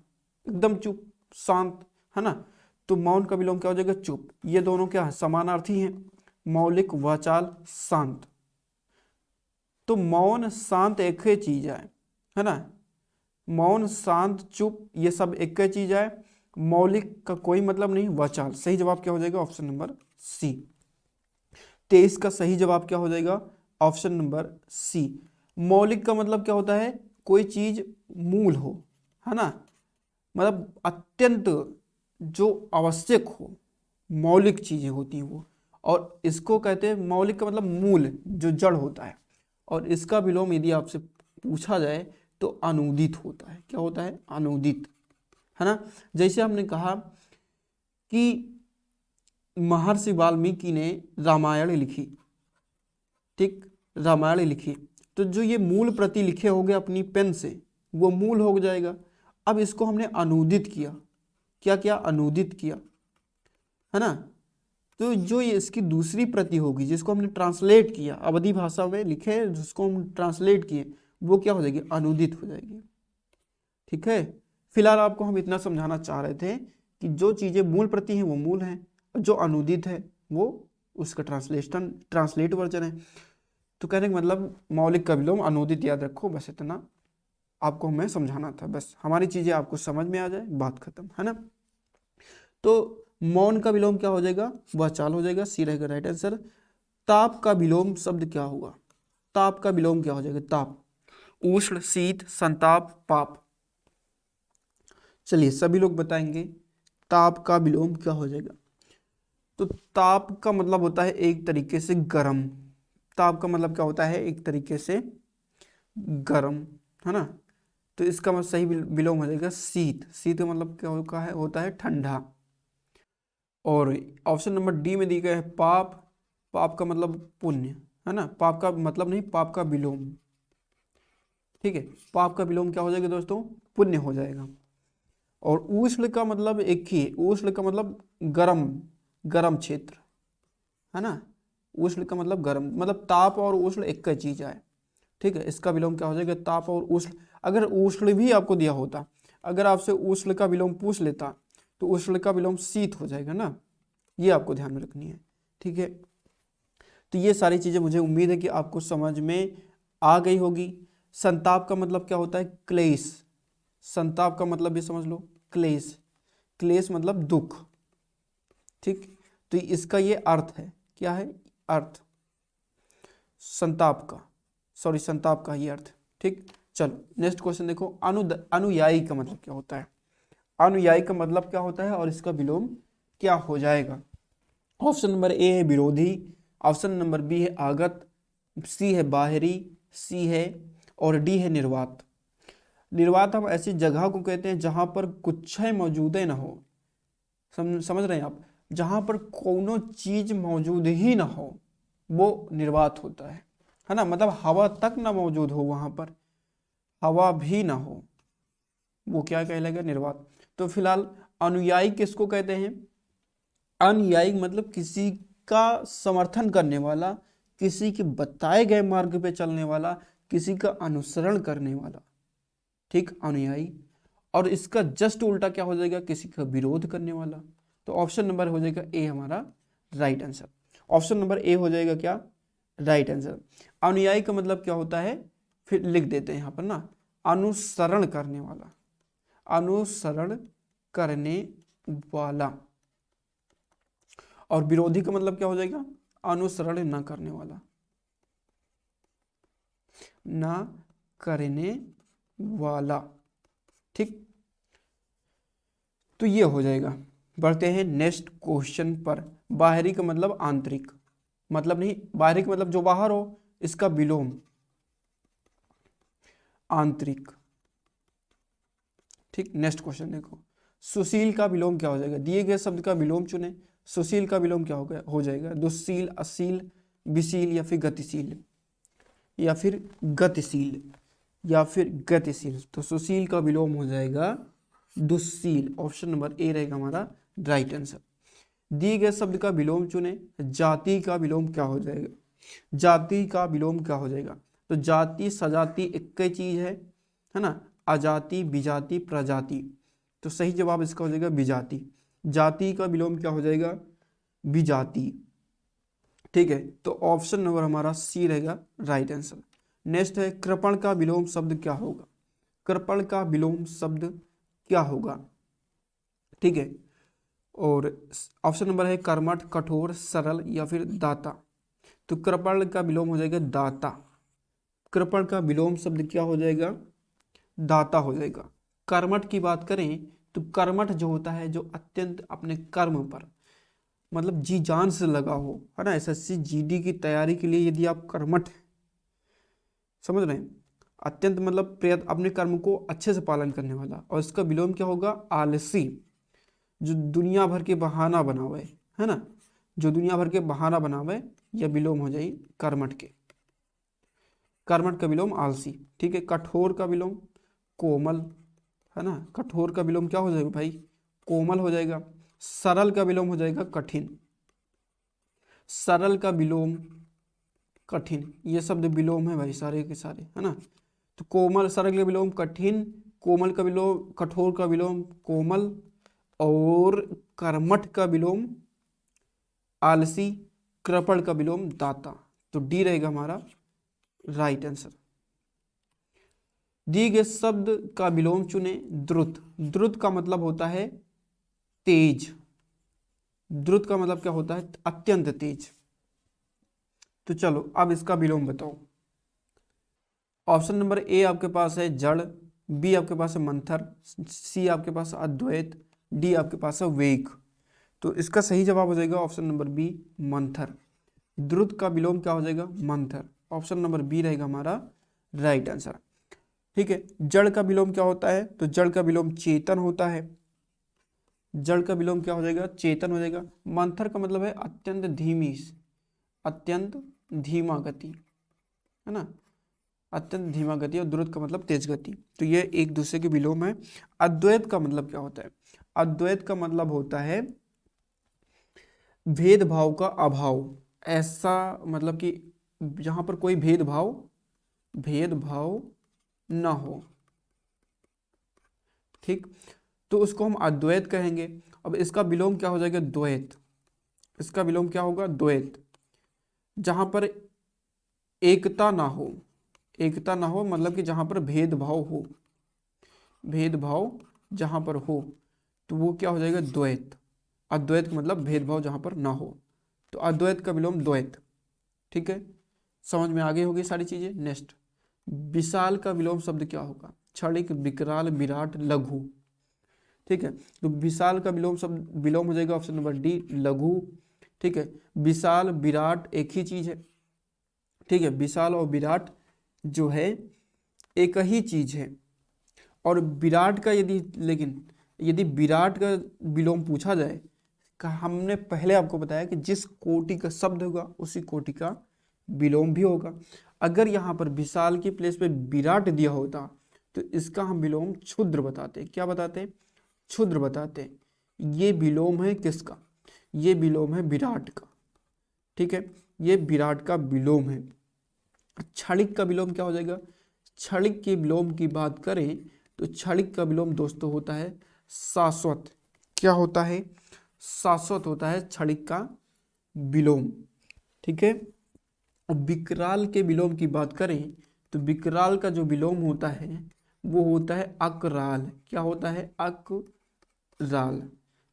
एकदम चुप शांत, है ना। तो मौन का विलोम क्या हो जाएगा? चुप। ये दोनों क्या है? समानार्थी हैं, मौलिक, वाचाल, शांत। तो मौन शांत एक ही चीज है ना। मौन शांत चुप ये सब एक ही चीज है, मौलिक का कोई मतलब नहीं, वाचाल। सही जवाब क्या हो जाएगा? ऑप्शन नंबर सी। 23 का सही जवाब क्या हो जाएगा? Option number C. मौलिक का मतलब क्या होता है? कोई चीज मूल हो, है ना, मतलब अत्यंत जो आवश्यक हो, मौलिक चीजें होती हैं वो। और इसको कहते हैं मौलिक का मतलब मूल, जो जड़ होता है। और इसका विलोम यदि आपसे पूछा जाए तो अनुदित होता है। क्या होता है? अनुदित, है ना। जैसे हमने कहा कि महर्षि वाल्मीकि ने रामायण लिखी, ठीक, रामायण लिखी, तो जो ये मूल प्रति लिखे होंगे अपनी पेन से, वो मूल हो जाएगा। अब इसको हमने अनुदित किया, क्या किया? अनुदित किया, है ना। तो जो ये इसकी दूसरी प्रति होगी, जिसको हमने ट्रांसलेट किया, अवधी भाषा में लिखे जिसको हम ट्रांसलेट किए, वो क्या हो जाएगी? अनुदित हो जाएगी। ठीक है, फिलहाल आपको हम इतना समझाना चाह रहे थे कि जो चीजें मूल प्रति हैं वो मूल हैं, और जो अनुदित है वो उसका ट्रांसलेट वर्जन है। तो कहने का मतलब मौलिक का विलोम अनुदित याद रखो, बस इतना आपको हमें समझाना था। बस हमारी चीजें आपको समझ में आ जाए, बात खत्म, है ना। तो मौन का विलोम क्या हो जाएगा? वाचाल हो जाएगा, सी रहेगा राइट आंसर। ताप का विलोम शब्द क्या हुआ? ताप का विलोम क्या हो जाएगा? ताप, उष्ण, शीत, संताप, पाप। चलिए सभी लोग बताएंगे ताप का विलोम क्या हो जाएगा। तो ताप का मतलब होता है एक तरीके से गर्म। ताप का मतलब क्या होता है? एक तरीके से गर्म, है ना। तो इसका मतलब सही विलोम हो जाएगा शीत। शीत का मतलब क्या होता है? ठंडा। और ऑप्शन नंबर डी में दी गया है पाप। पाप का मतलब पुण्य, है ना। पाप का मतलब नहीं, पाप का विलोम, ठीक है। पाप का विलोम क्या हो जाएगा दोस्तों? पुण्य हो जाएगा। और उष्ण का मतलब एक ही, उष्ण का मतलब गर्म, गर्म क्षेत्र, है ना। उष्ण का मतलब गर्म, मतलब ताप और उष्ण एक ही चीज है, ठीक है। इसका विलोम क्या हो जाएगा? ताप और उष्ण। अगर उष्ण भी आपको दिया होता, अगर आपसे उष्ण का विलोम पूछ लेता, तो उष्ण का विलोम शीत हो जाएगा ना। ये आपको ध्यान में रखनी है, ठीक है। तो ये सारी चीजें मुझे उम्मीद है कि आपको समझ में आ गई होगी। संताप का मतलब क्या होता है? क्लेश। संताप का मतलब भी समझ लो, क्लेश। क्लेश मतलब दुख, ठीक। तो इसका ये अर्थ है, क्या है अर्थ? संताप का, सॉरी संताप का ही अर्थ, ठीक। चलो नेक्स्ट क्वेश्चन देखो, अनुयायी का मतलब क्या होता है? अनुयायी का मतलब क्या होता है और इसका विलोम क्या हो जाएगा? ऑप्शन नंबर ए है विरोधी, ऑप्शन नंबर बी है आगत, सी है बाहरी, सी है और डी है निर्वात। निर्वात हम ऐसी जगह को कहते हैं जहां पर कुछ मौजूद ना हो। समझ रहे हैं आप? जहां पर कोनो चीज मौजूद ही ना हो, वो निर्वात होता है ना। मतलब हवा तक ना मौजूद हो, वहां पर हवा भी ना हो, वो क्या कहलाएगा? निर्वात। तो फिलहाल अनुयायी किसको कहते हैं? अनुयायी मतलब किसी का समर्थन करने वाला, किसी के बताए गए मार्ग पे चलने वाला, किसी का अनुसरण करने वाला, ठीक, अनुयायी। और इसका जस्ट उल्टा क्या हो जाएगा? किसी का विरोध करने वाला। तो ऑप्शन नंबर हो जाएगा ए हमारा right answer. Option number A हो जाएगा क्या? Right answer. अनुयायी का मतलब क्या होता है? फिर लिख देते हैं यहाँ पर ना, अनुसरण करने वाला, अनुसरण करने वाला। और विरोधी का मतलब क्या हो जाएगा? अनुसरण न करने वाला, ना करने वाला, ठीक। तो ये हो जाएगा। बढ़ते हैं नेक्स्ट क्वेश्चन पर। बाहरी का मतलब आंतरिक, मतलब नहीं, बाहरी का मतलब जो बाहर हो, इसका विलोम आंतरिक, ठीक। नेक्स्ट क्वेश्चन देखो, सुशील का विलोम क्या हो जाएगा? दिए गए शब्द का विलोम चुने। सुशील का विलोम क्या हो जाएगा? दुशील, अशील, विशील या फिर गतिशील, या फिर गतिशील, या फिर गतिशील। तो सुशील का विलोम हो जाएगा दुशील। ऑप्शन नंबर ए रहेगा हमारा राइट आंसर। दिए गए शब्द का विलोम चुने। जाति का विलोम क्या हो जाएगा? जाति का विलोम क्या हो जाएगा? तो जाति सजाति एक ही चीज है ना। अजाति विजाति प्रजाति, तो सही जवाब इसका हो जाएगा विजाति। जाति का विलोम क्या हो जाएगा? विजाति। ठीक है, तो ऑप्शन नंबर हमारा सी रहेगा राइट आंसर। नेक्स्ट है कृपण का विलोम शब्द क्या होगा? कृपण का विलोम शब्द क्या होगा? ठीक है, और ऑप्शन नंबर है कर्मठ, कठोर, सरल या फिर दाता। तो कृपण का विलोम हो जाएगा दाता। कृपण का विलोम शब्द क्या हो जाएगा? दाता हो जाएगा। कर्मठ की बात करें तो कर्मठ जो होता है जो अत्यंत अपने कर्म पर मतलब जी जान से लगा हो, है ना। एसएससी जीडी की तैयारी के लिए यदि आप कर्मठ, समझ रहे हैं, अत्यंत मतलब प्रयत्न अपने कर्म को अच्छे से पालन करने वाला। और इसका विलोम क्या होगा? आलसी, जो दुनिया भर के बहाना बनावे, है ना, जो दुनिया भर के बहाना बनावे, यह विलोम हो जाए कर्मठ के। कर्मठ का विलोम आलसी। ठीक है, कठोर का विलोम कोमल, है ना। कठोर का विलोम क्या हो जाएगा भाई? कोमल हो जाएगा। सरल का विलोम हो जाएगा कठिन। सरल का विलोम कठिन, ये शब्द विलोम है भाई सारे के सारे, है ना। तो कोमल, सरल का विलोम कठिन, कोमल का विलोम, कठोर का विलोम कोमल, और कर्मठ का विलोम आलसी, कृपण का विलोम दाता। तो डी रहेगा हमारा राइट आंसर। दिए गए शब्द का विलोम चुने। द्रुत। द्रुत का मतलब होता है तेज। द्रुत का मतलब क्या होता है? अत्यंत तेज। तो चलो अब इसका विलोम बताओ। ऑप्शन नंबर ए आपके पास है जड़, बी आपके पास है मंथर, सी आपके पास है अद्वैत, डी आपके पास है वेग। तो इसका सही जवाब हो जाएगा ऑप्शन नंबर बी मंथर। द्रुत का विलोम क्या हो जाएगा? मंथर। ऑप्शन नंबर बी रहेगा हमारा राइट आंसर। ठीक है, जड़ का विलोम क्या होता है? तो जड़ का विलोम चेतन होता है। जड़ का विलोम क्या हो जाएगा? चेतन हो जाएगा। मंथर का मतलब है अत्यंत धीमी, अत्यंत धीमा गति, है ना, अत्यंत धीमा गति। और द्रुत का मतलब तेज गति। तो ये एक दूसरे के विलोम है। अद्वैत का मतलब क्या होता है? अद्वैत का मतलब होता है भेदभाव का अभाव। ऐसा मतलब कि जहां पर कोई भेदभाव भेदभाव ना हो। ठीक, तो उसको हम अद्वैत कहेंगे। अब इसका विलोम क्या हो जाएगा? द्वैत। इसका विलोम क्या होगा? द्वैत। जहां पर एकता ना हो, एकता ना हो मतलब कि जहां पर भेदभाव हो, भेदभाव जहां पर हो, तो वो क्या हो जाएगा? द्वैत। अद्वैत का मतलब भेदभाव जहां पर ना हो, तो अद्वैत का विलोम द्वैत। ठीक है, समझ में आगे होगी सारी चीजें। नेक्स्ट, विशाल का विलोम शब्द क्या होगा? क्षणिक, विकराल, विराट, लघु। ठीक है, तो विशाल का विलोम शब्द विलोम हो जाएगा ऑप्शन नंबर डी लघु। ठीक है, विशाल विराट एक ही चीज है। ठीक है, विशाल और विराट जो है एक ही चीज है। और विराट का यदि, लेकिन यदि विराट का विलोम पूछा जाए, हमने पहले आपको बताया कि जिस कोटि का शब्द होगा उसी कोटि का विलोम भी होगा। अगर यहाँ पर विशाल की प्लेस पे विराट दिया होता तो इसका हम विलोम क्षुद्र बताते। क्या बताते? क्षुद्र बताते। ये विलोम है किसका? ये विलोम है विराट का। ठीक है, ये विराट का विलोम है। क्षणिक का विलोम क्या हो जाएगा? क्षणिक के विलोम की बात करें तो क्षणिक का विलोम दोस्तों होता है शाश्वत। क्या होता है? शाश्वत होता है क्षणिक का विलोम। ठीक है, और विकराल के विलोम की बात करें तो विकराल का जो विलोम होता है वो होता है अकराल। क्या होता है? अकराल।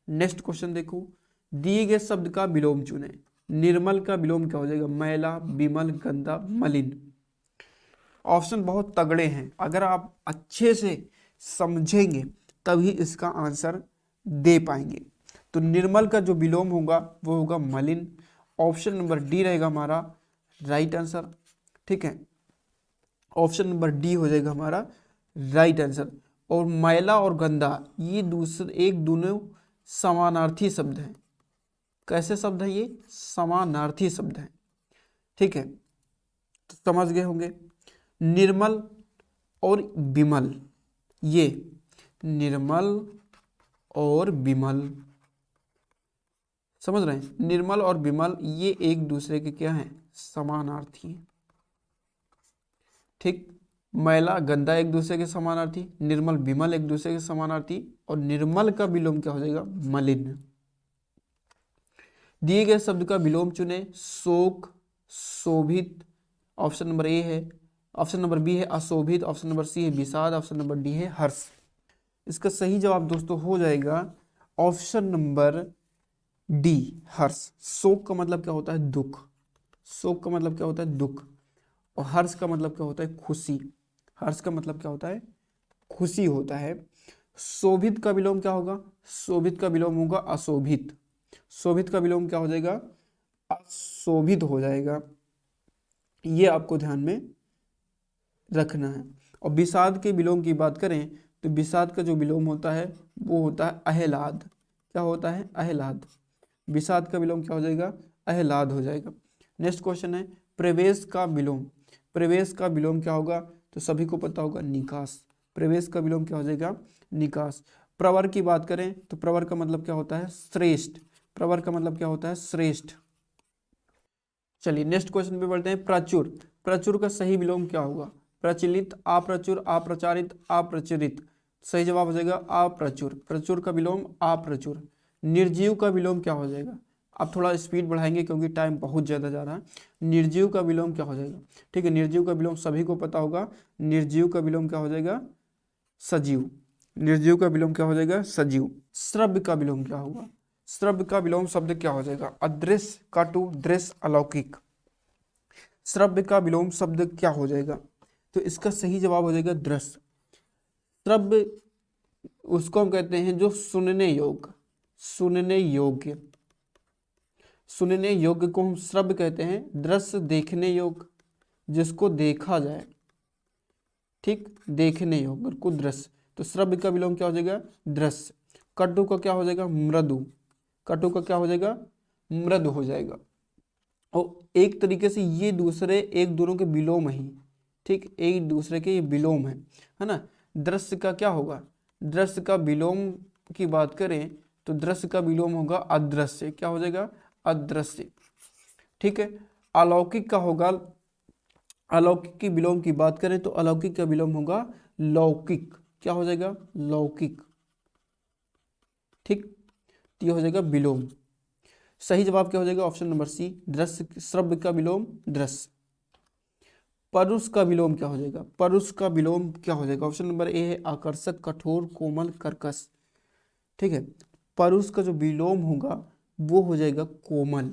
नेक्स्ट क्वेश्चन देखो, दिए गए शब्द का विलोम चुने। निर्मल का विलोम क्या हो जाएगा? मैला, विमल, गंदा, मलिन। ऑप्शन बहुत तगड़े हैं, अगर आप अच्छे से समझेंगे तभी इसका आंसर दे पाएंगे। तो निर्मल का जो विलोम होगा वो होगा मलिन। ऑप्शन नंबर डी रहेगा हमारा राइट आंसर। ठीक है, ऑप्शन नंबर डी हो जाएगा हमारा राइट आंसर। और मैला और गंदा ये दूसरे एक दोनों समानार्थी शब्द हैं। कैसे शब्द हैं ये? समानार्थी शब्द हैं। ठीक है, तो समझ गए होंगे। निर्मल और विमल, ये निर्मल और विमल समझ रहे हैं, निर्मल और विमल ये एक दूसरे के क्या हैं, समानार्थी हैं। ठीक, मैला गंदा एक दूसरे के समानार्थी, निर्मल विमल एक दूसरे के समानार्थी, और निर्मल का विलोम क्या हो जाएगा, मलिन। दिए गए शब्द का विलोम चुने, शोक, शोभित, ऑप्शन नंबर ए है, ऑप्शन नंबर बी है अशोभित, ऑप्शन नंबर सी है विषाद, ऑप्शन नंबर डी है हर्ष। इसका सही जवाब दोस्तों हो जाएगा ऑप्शन नंबर डी, हर्ष। शोक का मतलब क्या होता है, दुख। शोक का मतलब क्या होता है, दुख। और हर्ष का मतलब क्या होता है, खुशी। हर्ष का मतलब क्या होता है, खुशी होता है। शोभित का विलोम क्या होगा, शोभित का विलोम होगा अशोभित। शोभित का विलोम क्या हो जाएगा, अशोभित हो जाएगा। ये आपको ध्यान में रखना है। और विषाद के विलोम की बात करें तो विषाद का जो विलोम होता है वो होता है आह्लाद। क्या होता है, आह्लाद। विषाद का विलोम क्या हो जाएगा, आह्लाद हो जाएगा। नेक्स्ट क्वेश्चन है प्रवेश का विलोम। प्रवेश का विलोम क्या होगा, तो सभी को पता होगा निकास। प्रवेश का विलोम क्या हो जाएगा, निकास। प्रवर की बात करें तो प्रवर का मतलब क्या होता है, श्रेष्ठ। प्रवर का मतलब क्या होता है, श्रेष्ठ। चलिए नेक्स्ट क्वेश्चन पे बढ़ते हैं। प्रचुर, प्रचुर का सही विलोम क्या होगा, प्रचलित, अप्रचुर, अप्रचारित, अप्रचुरित। सही जवाब हो जाएगा अप्रचुर। प्रचुर का विलोम अप्रचुर। निर्जीव का विलोम क्या हो जाएगा, आप थोड़ा स्पीड बढ़ाएंगे क्योंकि टाइम बहुत ज़्यादा जा रहा है। निर्जीव का विलोम क्या हो जाएगा, ठीक है, निर्जीव का विलोम सभी को पता होगा। निर्जीव का विलोम क्या हो जाएगा, सजीव। निर्जीव का विलोम क्या हो जाएगा, सजीव। श्रव्य का विलोम क्या होगा, श्रव्य का विलोम शब्द क्या हो जाएगा, अदृश्य, कटु, दृश्य, अलौकिक। श्रव्य का विलोम शब्द क्या हो जाएगा, तो इसका सही जवाब हो जाएगा दृश्य। श्रव्य उसको हम कहते हैं जो सुनने योग्य, सुनने योग्य। सुनने योग्य को हम श्रव्य कहते हैं। दृश्य देखने योग्य, जिसको देखा जाए, ठीक, देखने योग्य को दृश्य। तो श्रव्य का विलोम क्या हो जाएगा, दृश्य। कटु का क्या हो जाएगा, मृदु। कटु का क्या हो जाएगा, मृदु हो जाएगा। और एक तरीके से ये दूसरे एक दोनों के विलोम ही, ठीक, एक दूसरे के ये विलोम है ना। दृश्य का क्या होगा, दृश्य का विलोम की बात करें तो दृश्य का विलोम होगा अदृश्य। क्या हो जाएगा, अदृश्य, ठीक है। अलौकिक का होगा, अलौकिक की विलोम की बात करें तो अलौकिक का विलोम होगा लौकिक। क्या हो जाएगा, लौकिक, ठीक, तो ये हो जाएगा विलोम। सही जवाब क्या हो जाएगा, ऑप्शन नंबर सी, दृश्य। श्रव्य का विलोम दृश्य। परुष का विलोम क्या हो जाएगा, परुष का विलोम क्या हो जाएगा, ऑप्शन नंबर ए है आकर्षक, कठोर, कोमल, कर्कश। ठीक है, परुष का जो विलोम होगा वो हो जाएगा कोमल।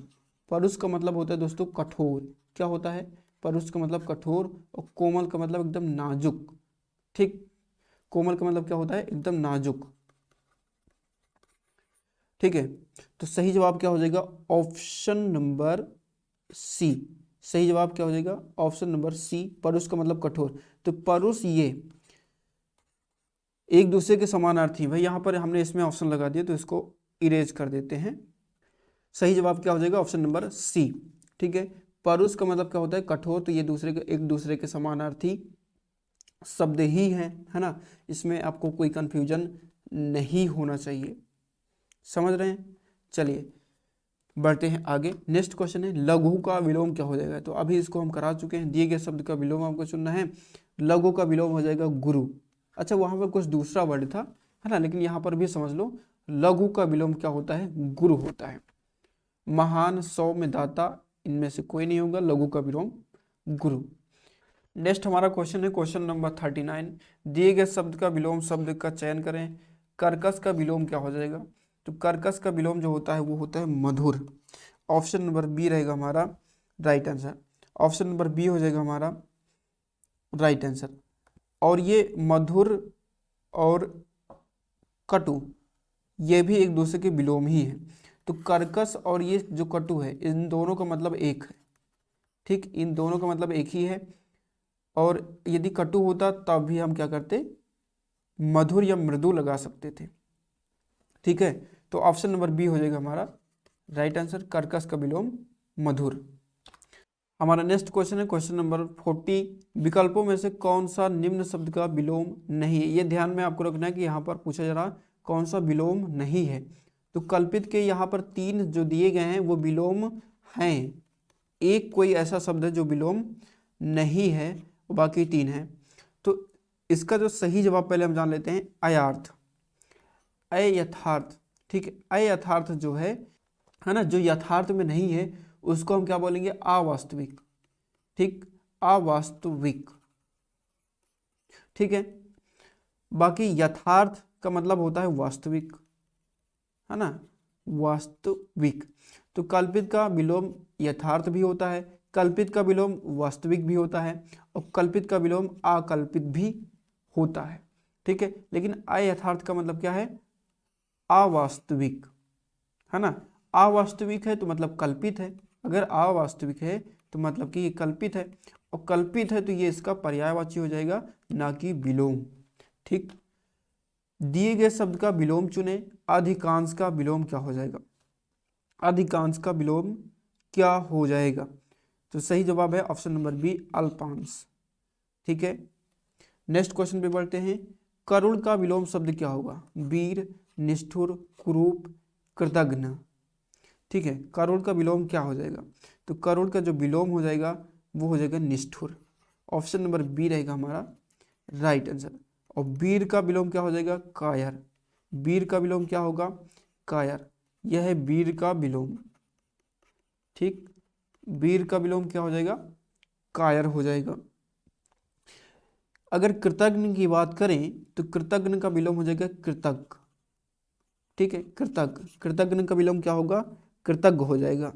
परुष का मतलब होता है दोस्तों कठोर। क्या होता है, परुष का मतलब कठोर, और कोमल का मतलब एकदम नाजुक। ठीक, कोमल का मतलब क्या होता है, एकदम नाजुक। ठीक है, तो सही जवाब क्या हो जाएगा, ऑप्शन नंबर सी। सही जवाब क्या हो जाएगा, ऑप्शन नंबर सी, परुष का मतलब कठोर। तो परुष ये एक दूसरे के समानार्थी भाई, यहाँ पर हमने इसमें ऑप्शन लगा दिया तो इसको इरेज कर देते हैं। सही जवाब क्या हो जाएगा, ऑप्शन नंबर सी। ठीक है, परुष का मतलब क्या होता है, कठोर। तो ये दूसरे के एक दूसरे के समानार्थी शब्द ही है ना। इसमें आपको कोई कंफ्यूजन नहीं होना चाहिए, समझ रहे हैं। चलिए बढ़ते हैं आगे। नेक्स्ट क्वेश्चन है लघु का विलोम क्या हो जाएगा। तो अभी इसको हम करा चुके हैं, दिए गए शब्द का विलोम आपको चुनना है। लघु का विलोम हो जाएगा गुरु। अच्छा, वहां पर कुछ दूसरा वर्ड था, है ना, लेकिन यहाँ पर भी समझ लो लघु का विलोम क्या होता है, गुरु होता है। महान, सौम्य, दाता, इनमें से कोई नहीं होगा, लघु का विलोम गुरु। नेक्स्ट हमारा क्वेश्चन है क्वेश्चन नंबर 39। दिए गए शब्द का विलोम शब्द का चयन करें। कर्कश का विलोम क्या हो जाएगा। तो कर्कश का विलोम जो होता है वो होता है मधुर। ऑप्शन नंबर बी रहेगा हमारा right answer. Option number B हो जाएगा हमारा राइट आंसर। और ये मधुर और कटु ये भी एक दूसरे के विलोम ही है। तो कर्कश और ये जो कटु है इन दोनों का मतलब एक है। ठीक, इन दोनों का मतलब एक ही है। और यदि कटु होता तब भी हम क्या करते, मधुर या मृदु लगा सकते थे। ठीक है, तो ऑप्शन नंबर बी हो जाएगा हमारा राइट आंसर, कर्कश का विलोम मधुर। हमारा नेक्स्ट क्वेश्चन है क्वेश्चन नंबर 40। विकल्पों में से कौन सा निम्न शब्द का विलोम नहीं है। ये ध्यान में आपको रखना है कि यहाँ पर पूछा जा रहा कौन सा विलोम नहीं है। तो कल्पित के यहाँ पर 3 जो दिए गए हैं वो विलोम हैं, एक कोई ऐसा शब्द है जो विलोम नहीं है, बाकी 3 है। तो इसका जो सही जवाब पहले हम जान लेते हैं, अयार्थ, अयथार्थ। ठीक है, अयथार्थ जो है ना, जो यथार्थ में नहीं है उसको हम क्या बोलेंगे, अवास्तविक। ठीक, अवास्तविक। ठीक है, बाकी यथार्थ का मतलब होता है वास्तविक, है ना, वास्तविक। तो कल्पित का विलोम यथार्थ भी होता है, कल्पित का विलोम वास्तविक भी होता है, और कल्पित का विलोम अकल्पित भी होता है। ठीक है, लेकिन अयथार्थ का मतलब क्या है, अवास्तविक, है ना। अवास्तविक है तो मतलब कल्पित है, अगर अवास्तविक है तो मतलब कि ये कल्पित है, और कल्पित है तो ये इसका पर्यायवाची हो जाएगा, ना कि विलोम। ठीक, दिए गए शब्द का विलोम चुने, अधिकांश का विलोम क्या हो जाएगा, अधिकांश का विलोम क्या हो जाएगा। तो सही जवाब है ऑप्शन नंबर बी, अल्पांश। ठीक है, नेक्स्ट क्वेश्चन पे बढ़ते हैं। करुण का विलोम शब्द क्या होगा, वीर, निष्ठुर, कुरूप, कृतघ्न। ठीक है, करुण का विलोम क्या हो जाएगा, तो करुण का जो विलोम हो जाएगा वो हो जाएगा निष्ठुर। ऑप्शन नंबर बी रहेगा हमारा राइट आंसर। और वीर का विलोम क्या हो जाएगा, कायर। वीर का विलोम क्या होगा, कायर। यह है वीर का विलोम। ठीक, वीर का विलोम क्या हो जाएगा, कायर हो जाएगा। अगर कृतघ्न की बात करें तो कृतघ्न का विलोम हो जाएगा कृतज्ञ। ठीक है, कृतज्ञ, कृतघ्न का विलोम क्या होगा, कृतज्ञ हो जाएगा।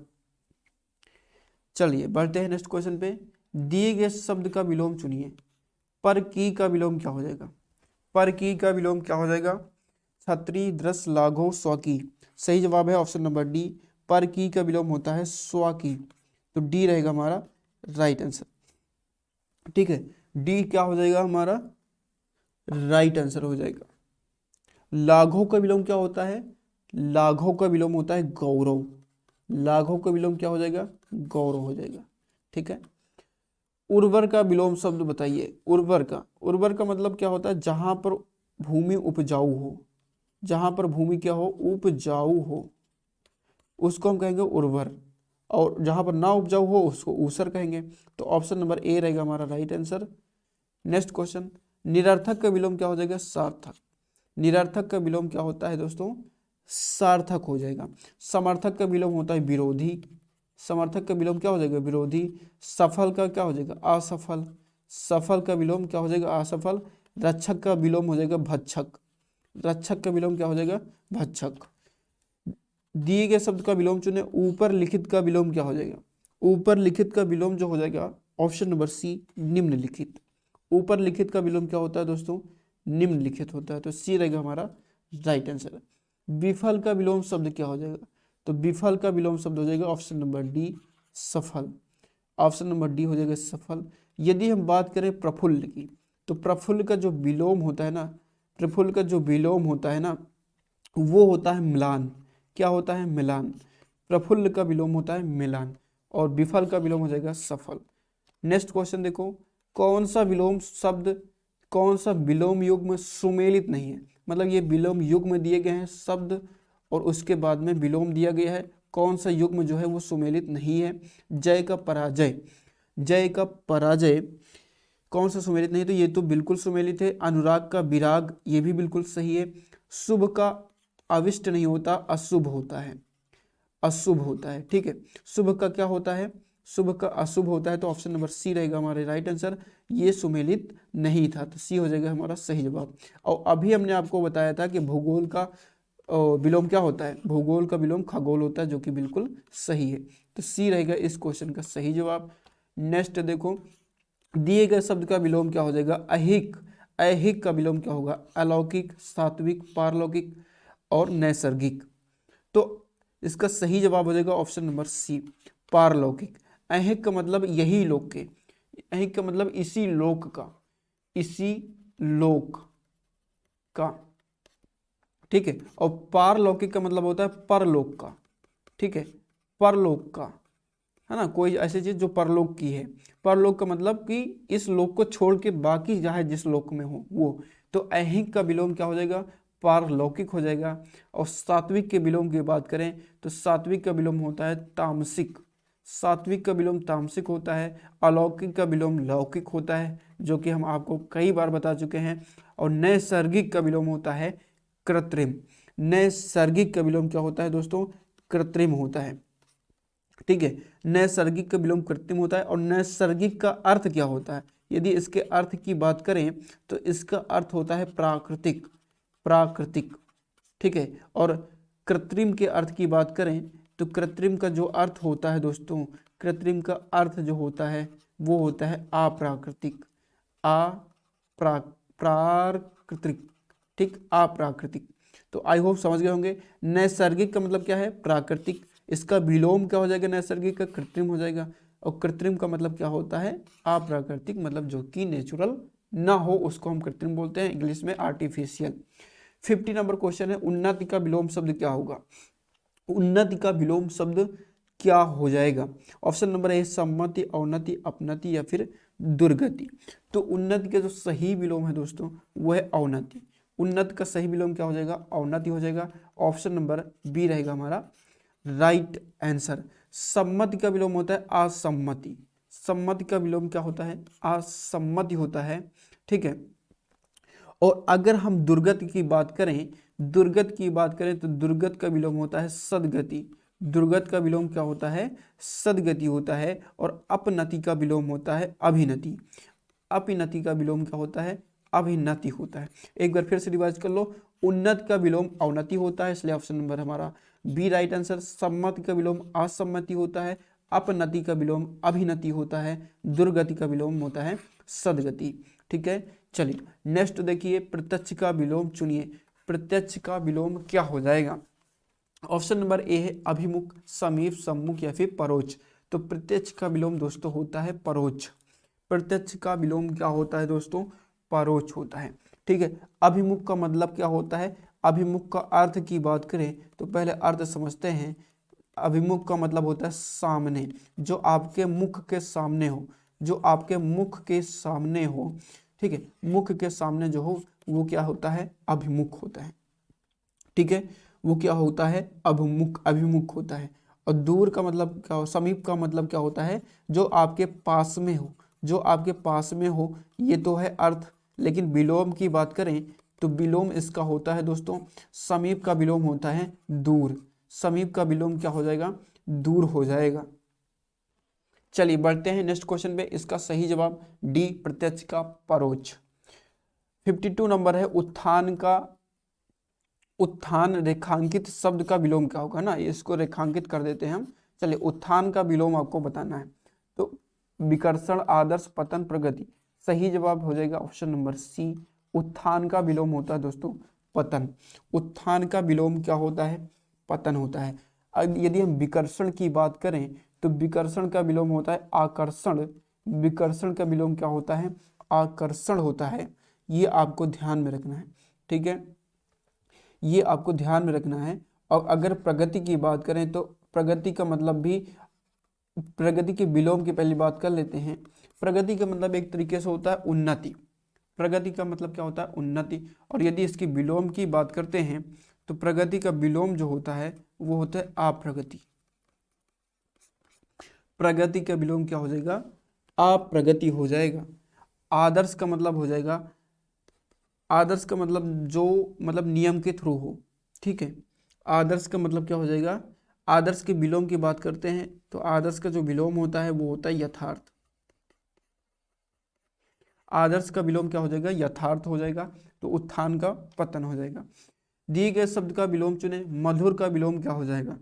चलिए बढ़ते हैं नेक्स्ट क्वेश्चन पे। दिए गए शब्द का विलोम चुनिए। पर की का विलोम क्या हो जाएगा, पर की का विलोम क्या हो जाएगा, छत्री, दृश्य, लाघव, स्वकी। सही जवाब है ऑप्शन नंबर डी, पर की का विलोम होता है स्वकी। तो डी रहेगा हमारा राइट आंसर। ठीक है, डी क्या हो जाएगा हमारा राइट आंसर हो जाएगा। लाघव का विलोम क्या होता है, लाघव का विलोम होता है गौरव। लाघव का विलोम क्या हो जाएगा, गौरव हो जाएगा। ठीक है, उर्वर का विलोम शब्द बताइए। उर्वर का, उर्वर का मतलब क्या होता है, जहां पर भूमि उपजाऊ हो, जहां पर भूमि क्या हो, उपजाऊ हो, उसको हम कहेंगे उर्वर। और जहां पर ना उपजाऊ हो उसको ऊसर कहेंगे। तो ऑप्शन नंबर ए रहेगा हमारा राइट आंसर। नेक्स्ट क्वेश्चन, निरर्थक का विलोम क्या हो जाएगा, सार्थक। निरर्थक का विलोम क्या होता है दोस्तों, सार्थक हो जाएगा। समर्थक का विलोम होता है विरोधी। समर्थक का विलोम क्या हो जाएगा, विरोधी। सफल का क्या हो जाएगा, असफल। सफल का विलोम क्या हो जाएगा, असफल। रक्षक का विलोम हो जाएगा भक्षक। रक्षक का विलोम क्या हो जाएगा, भक्षक। दिए गए शब्द का विलोम चुने। ऊपर लिखित का विलोम क्या हो जाएगा, ऊपर लिखित का विलोम जो हो जाएगा ऑप्शन नंबर सी, निम्नलिखित। ऊपर लिखित का विलोम क्या होता है दोस्तों, निम्नलिखित होता है। तो सी रहेगा हमारा राइट आंसर। विफल का विलोम शब्द क्या हो जाएगा, तो विफल का विलोम शब्द हो जाएगा ऑप्शन नंबर डी, सफल। ऑप्शन नंबर डी हो जाएगा सफल। यदि हम बात करें प्रफुल्ल की, तो प्रफुल्ल का जो विलोम होता है ना, प्रफुल्ल का जो विलोम होता है ना वो होता है मिलान। क्या होता है, मिलान। प्रफुल्ल का विलोम होता है मिलान, और विफल का विलोम हो जाएगा सफल। नेक्स्ट क्वेश्चन देखो, कौन सा विलोम शब्द, कौन सा विलोम युग्म सुमेलित नहीं है। मतलब ये विलोम युग्म दिए गए हैं शब्द और उसके बाद में विलोम दिया गया है, कौन सा युग्म जो है वो सुमेलित नहीं है। जय का पराजय, जय का पराजय कौन सा सुमेलित नहीं है, तो ये तो बिल्कुल सुमेलित है। अनुराग का विराग, ये भी बिल्कुल सही है। शुभ का अविष्ट नहीं होता, अशुभ होता है, अशुभ होता है। ठीक है, शुभ का क्या होता है, शुभ का अशुभ होता है। तो ऑप्शन नंबर सी रहेगा हमारे राइट आंसर। ये सुमेलित नहीं था, तो सी हो जाएगा हमारा सही जवाब। और अभी हमने आपको बताया था कि भूगोल का विलोम क्या होता है, भूगोल का विलोम खगोल होता है, जो कि बिल्कुल सही है। तो सी रहेगा इस क्वेश्चन का सही जवाब। नेक्स्ट देखो, दिए गए शब्द का विलोम क्या हो जाएगा, अहिक। अहिक का विलोम क्या होगा, अलौकिक, सात्विक, पारलौकिक और नैसर्गिक। तो इसका सही जवाब हो जाएगा ऑप्शन नंबर सी, पारलौकिक। अहिक का मतलब यही लोक के, अहिक का मतलब इसी लोक का, इसी लोक का। ठीक है, और पारलौकिक का मतलब होता है परलोक का। ठीक है, परलोक का, है ना, कोई ऐसी चीज जो परलोक की है। परलोक का मतलब कि इस लोक को छोड़ के बाकी चाहे जिस लोक में हो वो। तो अहिक का विलोम क्या हो जाएगा, पारलौकिक हो जाएगा। और सात्विक के विलोम की बात करें तो सात्विक का विलोम होता है तामसिक, सात्विक का विलोम तामसिक होता है। अलौकिक का विलोम लौकिक होता है, जो कि हम आपको कई बार बता चुके हैं। और नैसर्गिक का विलोम होता है कृत्रिम। नैसर्गिक का विलोम क्या होता है दोस्तों? कृत्रिम होता है। ठीक है, नैसर्गिक का विलोम कृत्रिम होता है। और नैसर्गिक का अर्थ क्या होता है? यदि इसके अर्थ की बात करें तो इसका अर्थ होता है प्राकृतिक, प्राकृतिक। ठीक है, और कृत्रिम के अर्थ की बात करें तो कृत्रिम का जो अर्थ होता है दोस्तों, कृत्रिम का अर्थ जो होता है वो होता है अप्राकृतिक, प्राकृतिक। ठीक, अप्राकृतिक। तो आई होप समझ गए होंगे। नैसर्गिक का मतलब क्या है? प्राकृतिक। इसका विलोम क्या हो जाएगा? नैसर्गिक का कृत्रिम हो जाएगा। और कृत्रिम का मतलब क्या होता है? अप्राकृतिक, मतलब जो कि नेचुरल ना हो उसको हम कृत्रिम बोलते हैं, इंग्लिश में आर्टिफिशियल। 50 नंबर क्वेश्चन है, उन्नति का विलोम शब्द क्या होगा? उन्नति का विलोम शब्द क्या हो जाएगा? ऑप्शन नंबर ए सम्मति, अवनति, अपनति या फिर दुर्गति। तो उन्नति का जो सही विलोम है दोस्तों वो है अवनति। उन्नति का सही विलोम क्या हो जाएगा? अवनति हो जाएगा। ऑप्शन नंबर बी रहेगा हमारा राइट आंसर। सम्मति का विलोम होता है असम्मति। सम्मति का विलोम क्या होता है? असम्मति होता है। ठीक है, और अगर हम दुर्गति की बात करें, दुर्गत की बात करें तो दुर्गत का विलोम होता है सदगति। दुर्गत का विलोम क्या होता है? सदगति होता है। और अपनति का विलोम होता है अभिनति। अपनति का विलोम क्या होता है? अभिनति होता है। एक बार फिर से रिवाइज कर लो, उन्नत का विलोम अवनति होता है, इसलिए ऑप्शन नंबर हमारा बी राइट आंसर। सम्मति का विलोम असम्मति होता है। अपनति का विलोम अभिनति होता है। दुर्गति का विलोम होता है सदगति। ठीक है, चलिए नेक्स्ट देखिए, प्रत्यक्ष का विलोम चुनिए। प्रत्यक्ष का विलोम क्या हो जाएगा? ऑप्शन नंबर ए है अभिमुख, समीप, सम्मुख या फिर परोक्ष। तो प्रत्यक्ष का विलोम दोस्तों होता है परोक्ष। प्रत्यक्ष का विलोम क्या होता है दोस्तों? परोक्ष होता है। ठीक है, अभिमुख का मतलब क्या होता है? अभिमुख का अर्थ की बात करें तो पहले अर्थ समझते हैं। अभिमुख का मतलब होता है सामने, जो आपके मुख के सामने हो, जो आपके मुख के सामने हो। ठीक है, मुख के सामने जो हो वो क्या होता है? अभिमुख होता है। ठीक है, वो क्या होता है? अभिमुख, अभिमुख होता है। और दूर का मतलब क्या हो? समीप का मतलब क्या होता है? जो आपके पास में हो, जो आपके पास में हो, ये तो है अर्थ। लेकिन विलोम की बात करें तो विलोम इसका होता है दोस्तों, समीप का विलोम होता है दूर। समीप का विलोम क्या हो जाएगा? दूर हो जाएगा। चलिए बढ़ते हैं नेक्स्ट क्वेश्चन पे। इसका सही जवाब डी, प्रत्यक्ष का परोक्ष। 52 नंबर है, उत्थान का, उत्थान रेखांकित शब्द का विलोम क्या होगा ना? इसको रेखांकित कर देते हैं हम। चलिए, उत्थान का विलोम आपको बताना है। तो विकर्षण, आदर्श, पतन, प्रगति। सही जवाब हो जाएगा ऑप्शन नंबर सी, उत्थान का विलोम होता है दोस्तों पतन। उत्थान का विलोम क्या होता है? पतन होता है। अब यदि हम विकर्षण की बात करें तो विकर्षण का विलोम होता है आकर्षण। विकर्षण का विलोम क्या होता है? आकर्षण होता है। ये आपको ध्यान में रखना है। ठीक है, ये आपको ध्यान में रखना है। और अगर प्रगति की बात करें तो प्रगति का मतलब भी, प्रगति के विलोम की पहली बात कर लेते हैं। प्रगति का मतलब एक तरीके से होता है उन्नति। प्रगति का मतलब क्या होता है? उन्नति। और यदि इसकी विलोम की बात करते हैं तो प्रगति का विलोम जो होता है वो होता है अप्रगति। प्रगति का विलोम क्या हो जाएगा? अप्रगति हो जाएगा। आदर्श का मतलब हो जाएगा, आदर्श का मतलब जो मतलब नियम के थ्रू हो। ठीक है, आदर्श का मतलब क्या हो जाएगा? आदर्श के विलोम की बात करते हैं तो आदर्श का जो विलोम होता है वो होता है यथार्थ। आदर्श का विलोम क्या हो जाएगा? यथार्थ हो जाएगा। तो उत्थान का पतन हो जाएगा। दिए गए शब्द का विलोम चुने। मधुर का विलोम क्या हो जाएगा?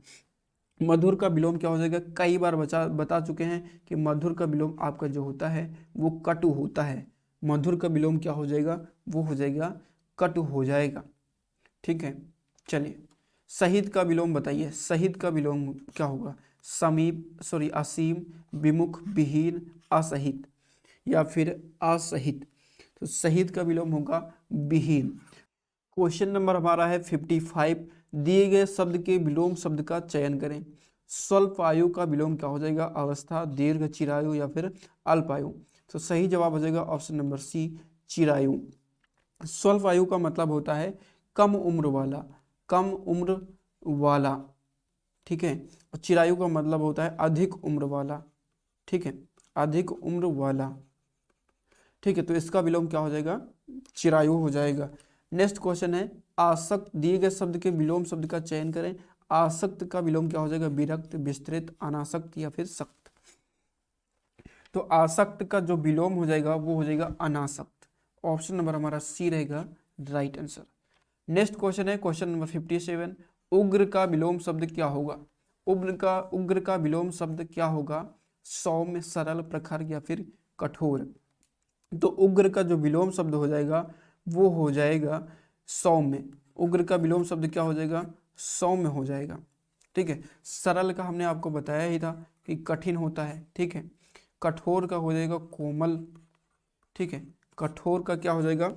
मधुर का विलोम क्या हो जाएगा? कई बार बता चुके हैं कि मधुर का विलोम आपका जो होता है वो कटु होता है। मधुर का विलोम क्या हो जाएगा? वो हो जाएगा कटु हो जाएगा। ठीक है, चलिए सहित का विलोम बताइए। सहित का विलोम क्या होगा? समीप, सॉरी असीम, विमुख, विहीन, असहित या फिर असहित। तो सहित का विलोम होगा विहीन। क्वेश्चन नंबर हमारा है 55। दिए गए शब्द के विलोम शब्द का चयन करें। स्वल्प आयु का विलोम क्या हो जाएगा? अवस्था, दीर्घ, चिरायु या फिर अल्पायु। तो सही जवाब हो जाएगा ऑप्शन नंबर सी, चिरायु। स्वल्प आयु का मतलब होता है कम उम्र वाला, कम उम्र वाला, ठीक है। और चिरायु का मतलब होता है अधिक उम्र वाला, ठीक है, अधिक उम्र वाला, ठीक है। तो इसका विलोम क्या हो जाएगा, चिरायु हो जाएगा। नेक्स्ट क्वेश्चन है आसक्त, दिए गए शब्द के विलोम शब्द का चयन करें। आसक्त का विलोम क्या हो जाएगा, विरक्त, विस्तृत, अनासक्त या फिर सक्त। तो आसक्त का जो विलोम हो जाएगा वो हो जाएगा अनासक्त। ऑप्शन नंबर हमारा सी रहेगा राइट आंसर। नेक्स्ट क्वेश्चन है क्वेश्चन नंबर 57, उग्र का विलोम शब्द क्या होगा। उग्र का विलोम शब्द क्या होगा, सौम्य, सरल, प्रखर या फिर कठोर। तो उग्र का जो विलोम शब्द हो जाएगा वो हो जाएगा सौम्य। उग्र का विलोम शब्द क्या हो जाएगा, सौम्य हो जाएगा, ठीक है। सरल का हमने आपको बताया ही था कि कठिन होता है, ठीक है। कठोर का हो जाएगा कोमल, ठीक है। कठोर का क्या हो जाएगा,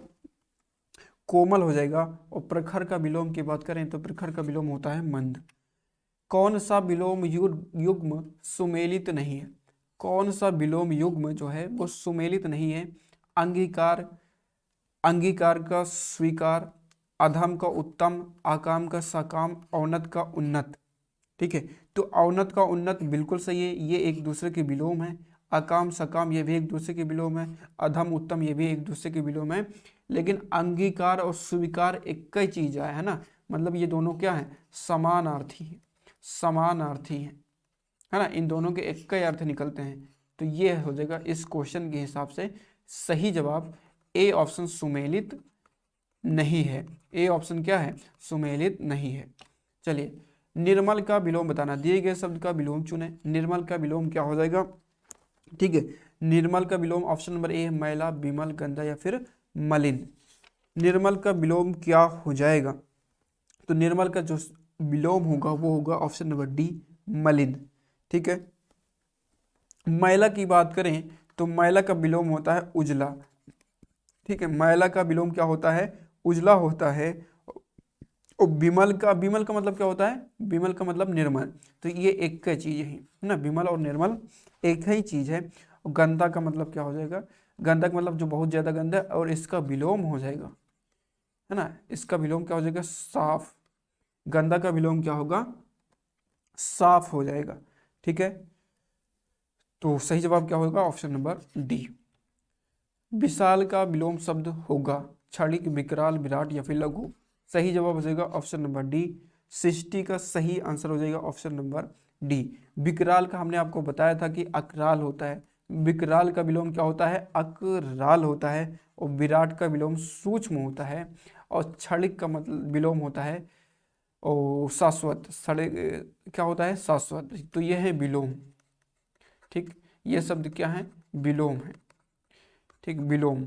कोमल हो जाएगा। और प्रखर का विलोम की बात करें तो प्रखर का विलोम होता है मंद। कौन सा विलोम युग्म सुमेलित नहीं है, कौन सा विलोम युग्म जो है वो सुमेलित नहीं है। अंगीकार, अंगीकार का स्वीकार, अधम का उत्तम, आकाम का सकाम, औन्नत का उन्नत, ठीक है। तो औन्नत का उन्नत बिल्कुल सही है, ये एक दूसरे के विलोम है। अकाम सकाम ये भी एक दूसरे के विलोम है। अधम उत्तम ये भी एक दूसरे के विलोम है। लेकिन अंगीकार और स्वीकार एक ही चीज है ना, मतलब ये दोनों क्या है, समानार्थी है, समानार्थी है ना। इन दोनों के एक ही अर्थ निकलते हैं। तो ये हो जाएगा इस क्वेश्चन के हिसाब से सही जवाब ए ऑप्शन सुमेलित नहीं है। ए ऑप्शन क्या है, सुमेलित नहीं है। चलिए निर्मल का विलोम बताना, दिए गए शब्द का विलोम चुने। निर्मल का विलोम क्या हो जाएगा, ठीक है। निर्मल का विलोम ऑप्शन नंबर ए है मैला, विमल, गंदा या फिर मलिन। निर्मल का विलोम क्या हो जाएगा, तो निर्मल का जो विलोम होगा वो होगा ऑप्शन नंबर डी मलिन, ठीक है। मैला की बात करें तो मैला का विलोम होता है उजला, ठीक है। मैला का विलोम क्या होता है, उजला होता है। और विमल का मतलब क्या होता है, विमल का मतलब निर्मल। तो ये एक ही चीज है ना, विमल और निर्मल एक ही चीज है। और गंदा का मतलब क्या हो जाएगा, गंदा का मतलब जो बहुत ज्यादा गंदा है, और इसका विलोम हो जाएगा, है ना, इसका विलोम क्या हो जाएगा, साफ। गंदा का विलोम क्या होगा, साफ हो जाएगा, ठीक है। तो सही जवाब क्या होगा, ऑप्शन नंबर डी। विशाल का विलोम शब्द होगा क्षणिक, विकराल, विराट या फिर लघु। सही जवाब हो जाएगा ऑप्शन नंबर डी। सृष्टि का सही आंसर हो जाएगा ऑप्शन नंबर डी। विकराल का हमने आपको बताया था कि अकराल होता है। विकराल का विलोम क्या होता है, अकराल होता है। और विराट का विलोम सूक्ष्म होता है। और क्षणिक का मतलब विलोम होता है और शाश्वत। क्या होता है, शाश्वत। तो यह है विलोम, ठीक। ये शब्द क्या है, विलोम है, ठीक, विलोम,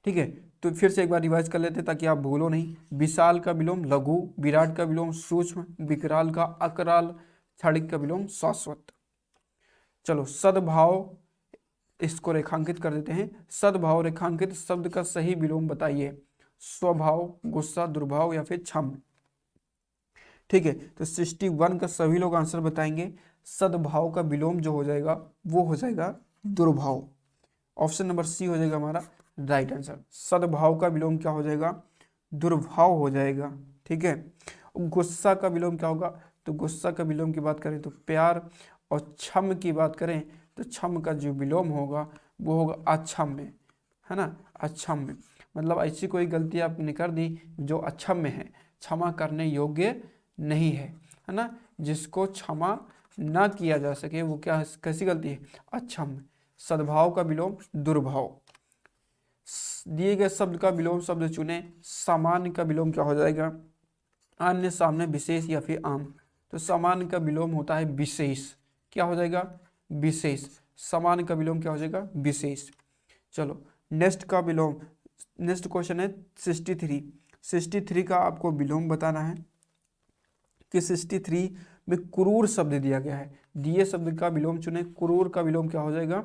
ठीक है। तो फिर से एक बार रिवाइज कर लेते ताकि आप भूलो नहीं। विशाल का विलोम लघु, विराट का विलोम सूक्ष्म, विकराल का अकराल, क्षणिक का विलोम शाश्वत। चलो सद्भाव, इसको रेखांकित कर देते हैं। सद्भाव रेखांकित शब्द का सही विलोम बताइए। स्वभाव, गुस्सा, दुर्भाव या फिर क्षम, ठीक है। तो 61 का सभी लोग आंसर बताएंगे। सद्भाव का विलोम जो हो जाएगा वो हो जाएगा दुर्भाव। ऑप्शन नंबर सी हो जाएगा हमारा राइट आंसर। सद्भाव का विलोम क्या हो जाएगा, दुर्भाव हो जाएगा, ठीक है। गुस्सा का विलोम क्या होगा, तो गुस्सा का विलोम की बात करें तो प्यार। और क्षम की बात करें तो क्षम का जो विलोम होगा वो होगा अक्षम्य, है ना, अक्षम्य। मतलब ऐसी कोई गलती आपने कर दी जो अक्षम्य है, क्षमा करने योग्य नहीं है ना, जिसको क्षमा ना किया जा सके वो क्या, कैसी गलती है, अक्षम्य। सद्भाव का विलोम दुर्भाव। दिए गए शब्द का विलोम शब्द चुने। सामान्य का विलोम क्या हो जाएगा, अन्य, सामने, विशेष या फिर आम। तो सामान्य का विलोम होता है विशेष, क्या हो जाएगा, विशेष। सामान्य का विलोम क्या हो जाएगा, विशेष। चलो नेक्स्ट का विलोम, नेक्स्ट क्वेश्चन है 63। 63 का आपको विलोम बताना है कि 63 में क्रूर शब्द दिया गया है। दिए शब्द का विलोम चुने। क्रूर का विलोम क्या हो जाएगा,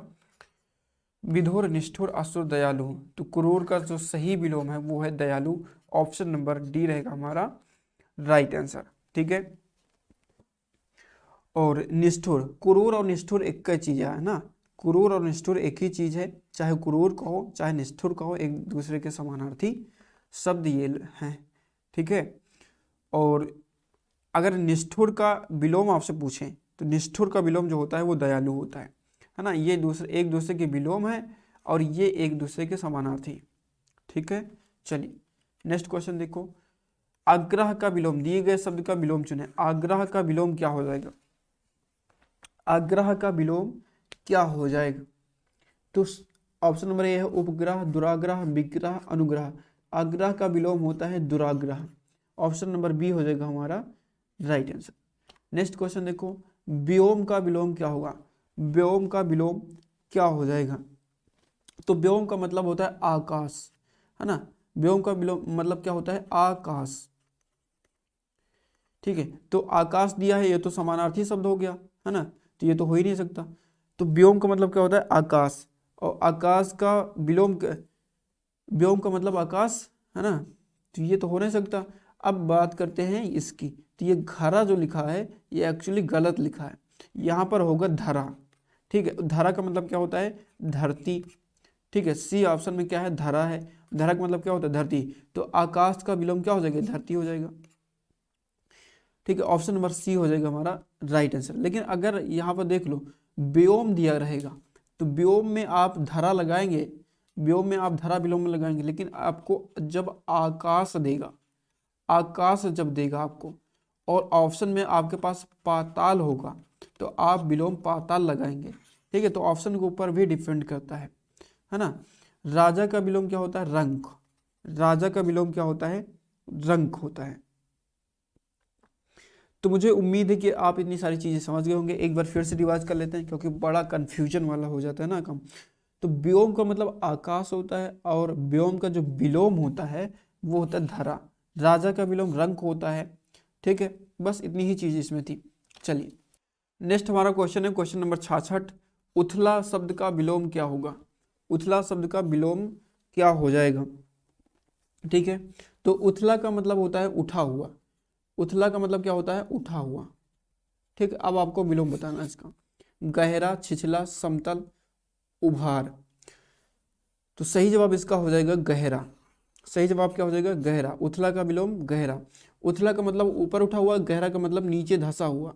विधुर, निष्ठुर, असुर, दयालु। तो क्रूर का जो सही विलोम है वो है दयालु। ऑप्शन नंबर डी रहेगा हमारा राइट आंसर, ठीक है। और निष्ठुर, क्रूर और निष्ठुर एक ही चीज है ना, क्रूर और निष्ठुर एक ही चीज है। चाहे क्रूर कहो चाहे निष्ठुर कहो, एक दूसरे के समानार्थी शब्द ये हैं, ठीक है। और अगर निष्ठुर का विलोम आपसे पूछें तो निष्ठुर का विलोम जो होता है वो दयालु होता है ना। ये एक दूसरे के विलोम है और ये एक दूसरे के समानार्थी, ठीक है। चलिए नेक्स्ट क्वेश्चन देखो, आग्रह का विलोम, दिए गए शब्द का विलोम चुने। आग्रह का विलोम क्या हो जाएगा? आग्रह का विलोम क्या हो जाएगा? तो ऑप्शन नंबर ए है उपग्रह, दुराग्रह, विग्रह, अनुग्रह। आग्रह का विलोम होता है दुराग्रह। ऑप्शन नंबर बी हो जाएगा हमारा राइट आंसर। नेक्स्ट क्वेश्चन देखो, व्योम का विलोम क्या होगा? व्योम का विलोम क्या हो जाएगा? तो व्योम का मतलब होता है आकाश, है ना। व्योम का विलोम मतलब क्या होता है? आकाश, ठीक है। तो आकाश दिया है, ये तो समानार्थी शब्द हो गया, है ना, तो ये तो हो ही नहीं सकता। तो व्योम का मतलब क्या होता है? आकाश, और आकाश का विलोम व्योम का मतलब आकाश, है ना, तो ये तो हो नहीं सकता। अब बात करते हैं इसकी, तो ये घरा जो लिखा है ये एक्चुअली गलत लिखा है, यहाँ पर होगा धरा, ठीक है। धरा का मतलब क्या होता है? धरती, ठीक है। सी ऑप्शन में क्या है? धरा है। धरा का मतलब क्या होता है? धरती। तो आकाश का विलोम क्या हो जाएगा? धरती हो जाएगा, ठीक है। ऑप्शन नंबर सी हो जाएगा हमारा राइट आंसर। लेकिन अगर यहाँ पर देख लो व्योम दिया रहेगा तो व्योम में आप धरा लगाएंगे, व्योम में आप धरा विलोम में लगाएंगे, लेकिन आपको जब आकाश देगा, आकाश जब देगा आपको, और ऑप्शन में आपके पास पाताल होगा, तो आप विलोम पाताल लगाएंगे, ठीक है। तो ऑप्शन के ऊपर भी डिपेंड करता है ना। राजा का विलोम क्या होता है? रंक। राजा का विलोम क्या होता है? रंक होता है। तो मुझे उम्मीद है कि आप इतनी सारी चीज़ें समझ गए होंगे। एक बार फिर से रिवाइज कर लेते हैं क्योंकि बड़ा कन्फ्यूजन वाला हो जाता है ना काम। तो व्योम का मतलब आकाश होता है, और व्योम का जो विलोम होता है वो होता है धरा। राजा का विलोम रंक होता है, ठीक है। बस इतनी ही चीज़ इसमें थी। चलिए नेक्स्ट हमारा क्वेश्चन है क्वेश्चन नंबर 66। उथला शब्द का विलोम क्या होगा? उथला शब्द का विलोम क्या हो जाएगा? ठीक है। तो उथला का मतलब होता है उठा हुआ। उथला का मतलब क्या होता है? उठा हुआ, ठीक है। अब आपको विलोम बताना है इसका। गहरा, छिछला, समतल, उभार। तो सही जवाब इसका हो जाएगा गहरा। सही जवाब क्या हो जाएगा? गहरा। उथला का विलोम गहरा। उथला का मतलब ऊपर उठा हुआ, गहरा का मतलब नीचे धंसा हुआ,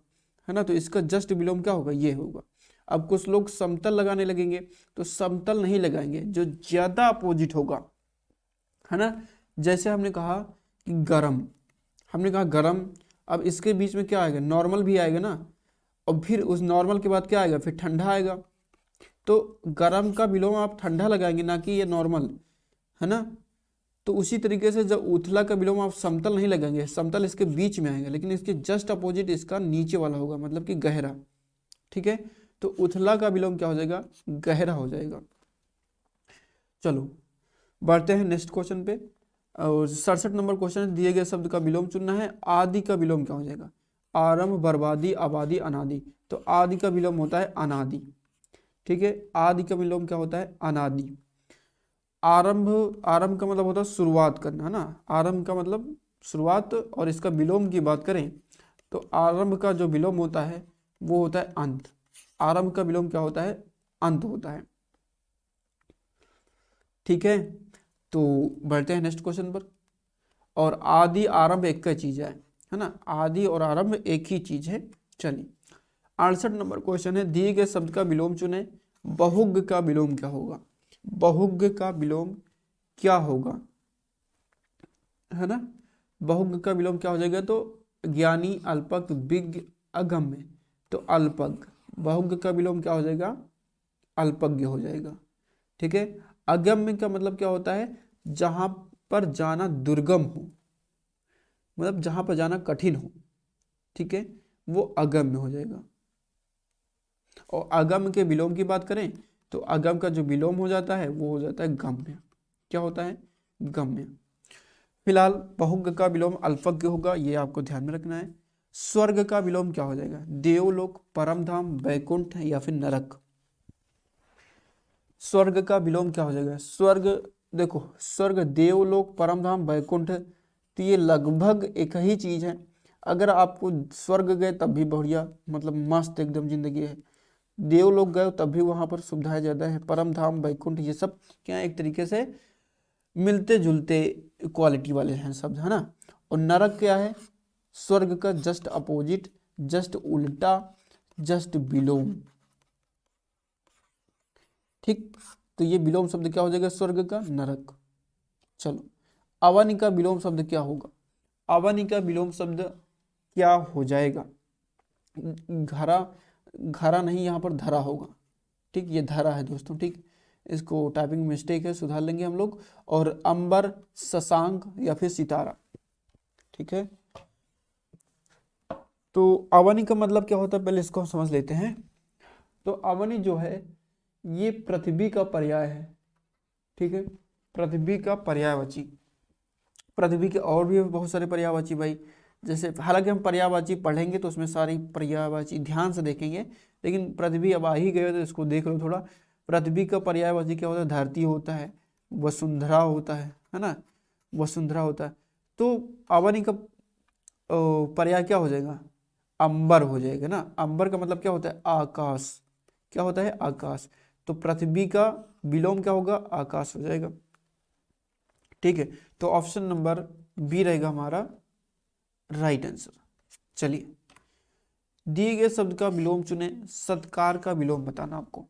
है ना। तो इसका जस्ट विलोम क्या होगा? ये होगा। अब कुछ लोग समतल लगाने लगेंगे, तो समतल नहीं लगाएंगे, जो ज्यादा अपोजिट होगा, है ना। जैसे हमने कहा कि गरम, हमने कहा गरम, अब इसके बीच में क्या आएगा? नॉर्मल भी आएगा ना, और फिर उस नॉर्मल के बाद क्या आएगा? फिर ठंडा आएगा। तो गरम का विलोम आप ठंडा लगाएंगे, ना कि ये नॉर्मल, है ना। तो उसी तरीके से जब उथला का विलोम आप समतल नहीं लगाएंगे, समतल इसके बीच में आएगा, लेकिन इसके जस्ट अपोजिट इसका नीचे वाला होगा, मतलब कि गहरा, ठीक है। तो उथला का विलोम क्या हो जाएगा? गहरा हो जाएगा। चलो बढ़ते हैं नेक्स्ट क्वेश्चन पे। और 67 नंबर क्वेश्चन, दिए गए शब्द का विलोम चुनना है। आदि का विलोम क्या हो जाएगा? आरंभ, बर्बादी, आबादी, अनादि। तो आदि का विलोम होता है अनादि, ठीक है। आदि का विलोम क्या होता है? अनादि। आरंभ, आरंभ का मतलब होता है शुरुआत करना, है ना। आरंभ का मतलब शुरुआत, और इसका विलोम की बात करें तो आरंभ का जो विलोम होता है वो होता है अंत। आरंभ का विलोम क्या होता है? अंत होता है, ठीक है। तो बढ़ते हैं नेक्स्ट क्वेश्चन पर। और आदि आरंभ एक ही चीज है ना। आदि और आरंभ एक ही चीज है। चलिए 68 नंबर क्वेश्चन है, दिए गए शब्द का विलोम चुने। बहुग का विलोम क्या होगा? बहुग का विलोम क्या होगा, है ना। बहुग का विलोम क्या हो जाएगा? तो ज्ञानी, अल्पज्ञ, विज्ञ, अगम्य। तो अल्पज्ञ। बहुग का विलोम क्या हो जाएगा? अल्पज्ञ हो जाएगा, ठीक है। अगम्य का मतलब क्या होता है? जहां पर जाना दुर्गम हो, मतलब जहां पर जाना कठिन हो, ठीक है, वो अगम्य हो जाएगा। और अगम के विलोम की बात करें तो अगम का जो विलोम हो जाता है वो हो जाता है गम्य। क्या होता है? गम्य। फिलहाल बहुग का विलोम अल्पज्ञ होगा, ये आपको ध्यान में रखना है। स्वर्ग का विलोम क्या हो जाएगा? देवलोक, परमधाम, वैकुंठ, या फिर नरक। स्वर्ग का विलोम क्या हो जाएगा? स्वर्ग, देखो स्वर्ग, देवलोक, परमधाम, वैकुंठ, तो ये लगभग एक ही चीज है। अगर आपको स्वर्ग गए तब भी बढ़िया, मतलब मस्त एकदम जिंदगी है। देवलोक गए तब भी वहां पर सुविधाएं ज्यादा है। परम धाम, वैकुंठ, ये सब क्या एक तरीके से मिलते जुलते क्वालिटी वाले हैं शब्द, है ना। और नरक क्या है, स्वर्ग का जस्ट अपोजिट, जस्ट उल्टा, जस्ट बिलोम। ठीक, तो ये विलोम शब्द क्या हो जाएगा, स्वर्ग का नरक। चलो, अवनि का विलोम शब्द क्या होगा, अवनि का विलोम शब्द क्या हो जाएगा, घरा, घरा नहीं, यहाँ पर धरा होगा। ठीक, ये धरा है दोस्तों। ठीक, इसको टाइपिंग मिस्टेक है, सुधार लेंगे हम लोग। और अंबर, शशांक या फिर सितारा। ठीक है, तो अवनि का मतलब क्या होता है, पहले इसको हम समझ लेते हैं। तो अवनि जो है ये पृथ्वी का पर्याय है। ठीक है, पृथ्वी का पर्यायवाची। पृथ्वी के और भी बहुत सारे पर्यायवाची भाई, जैसे हालांकि हम पर्यायवाची पढ़ेंगे तो उसमें सारी पर्यायवाची ध्यान से देखेंगे, लेकिन पृथ्वी अब आ ही गए तो इसको देख लो थोड़ा। पृथ्वी का पर्यायवाची क्या होता है, धरती होता है, वसुंधरा होता है ना, वसुंधरा होता है। तो अवनि का पर्याय क्या हो जाएगा, अंबर हो जाएगा ना। अंबर का मतलब क्या होता है, आकाश। क्या होता है, आकाश। तो पृथ्वी का विलोम क्या होगा, आकाश हो जाएगा। ठीक है, तो ऑप्शन नंबर बी रहेगा हमारा राइट आंसर। चलिए, दिए गए शब्द का विलोम चुने, सत्कार का विलोम बताना आपको।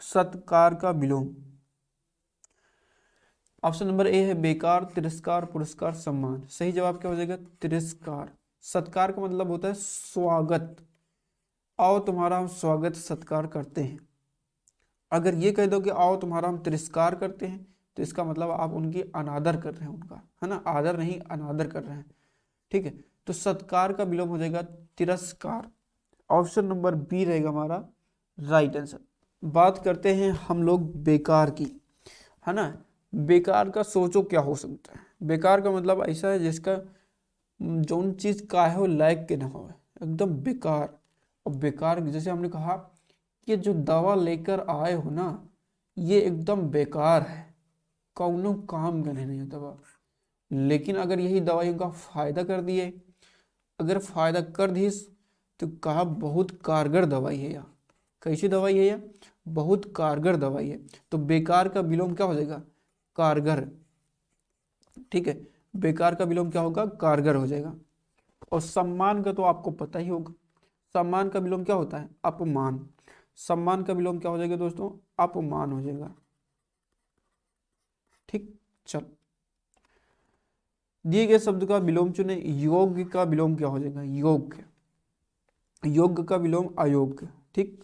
सत्कार का विलोम, ऑप्शन नंबर ए है बेकार, तिरस्कार, पुरस्कार, सम्मान। सही जवाब क्या हो जाएगा, तिरस्कार। सत्कार का मतलब होता है स्वागत, आओ तुम्हारा हम स्वागत सत्कार करते हैं। अगर ये कह दो कि आओ तुम्हारा हम तिरस्कार करते हैं, तो इसका मतलब आप उनकी अनादर कर रहे हैं, उनका, है ना, आदर नहीं अनादर कर रहे हैं। ठीक है, तो सत्कार का विलोम हो जाएगा तिरस्कार। ऑप्शन नंबर बी रहेगा हमारा राइट आंसर। बात करते हैं हम लोग बेकार की, है ना। बेकार का सोचो क्या हो सकता है। बेकार का मतलब ऐसा है जिसका जौन चीज काहे हो लायक के ना हो, एकदम बेकार। और बेकार जैसे हमने कहा कि जो दवा लेकर आए हो ना, ये एकदम बेकार है, कौनो काम का नहीं है दवा। लेकिन अगर यही दवाई उनका फायदा कर दिए, अगर फायदा कर दी तो कहा बहुत कारगर दवाई है या, कैसी दवाई है या, बहुत कारगर दवाई है। तो बेकार का विलोम क्या हो जाएगा, कारगर। ठीक है, बेकार का विलोम क्या होगा, कारगर हो जाएगा। और सम्मान का तो आपको पता ही होगा, सम्मान का विलोम क्या होता है, अपमान। सम्मान का विलोम क्या हो जाएगा दोस्तों, अपमान हो जाएगा। ठीक, चलो, दिए गए शब्द का विलोम चुने, योग्य का विलोम क्या हो जाएगा, योग्य। योग्य का विलोम अयोग्य। ठीक,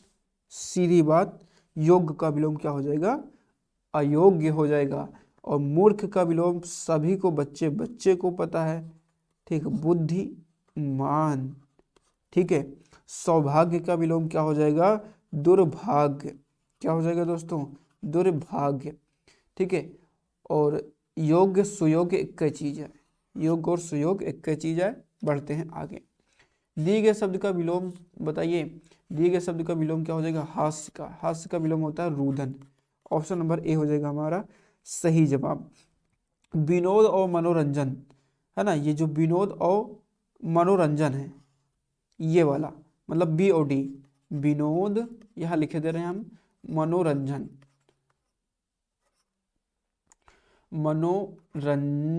सीधी बात, योग्य का विलोम क्या हो जाएगा, अयोग्य हो जाएगा। और मूर्ख का विलोम सभी को, बच्चे बच्चे को पता है। ठीक, बुद्धिमान। ठीक है, सौभाग्य का विलोम क्या हो जाएगा, दुर्भाग्य। क्या हो जाएगा दोस्तों, दुर्भाग्य। ठीक है, और योग्य सुयोग्य एक ही चीज है, योग और सुयोग एक ही चीज है। बढ़ते हैं आगे, दिए गए शब्द का विलोम बताइए। दिए गए शब्द का विलोम क्या हो जाएगा, हास्य का। हास्य का विलोम होता है रुदन। ऑप्शन नंबर ए हो जाएगा हमारा सही जवाब। विनोद और मनोरंजन, है ना, ये जो विनोद और मनोरंजन है, ये वाला मतलब बी और डी, विनोद यहाँ लिखे दे रहे हैं हम, मनोरंजन, मनोरंजन,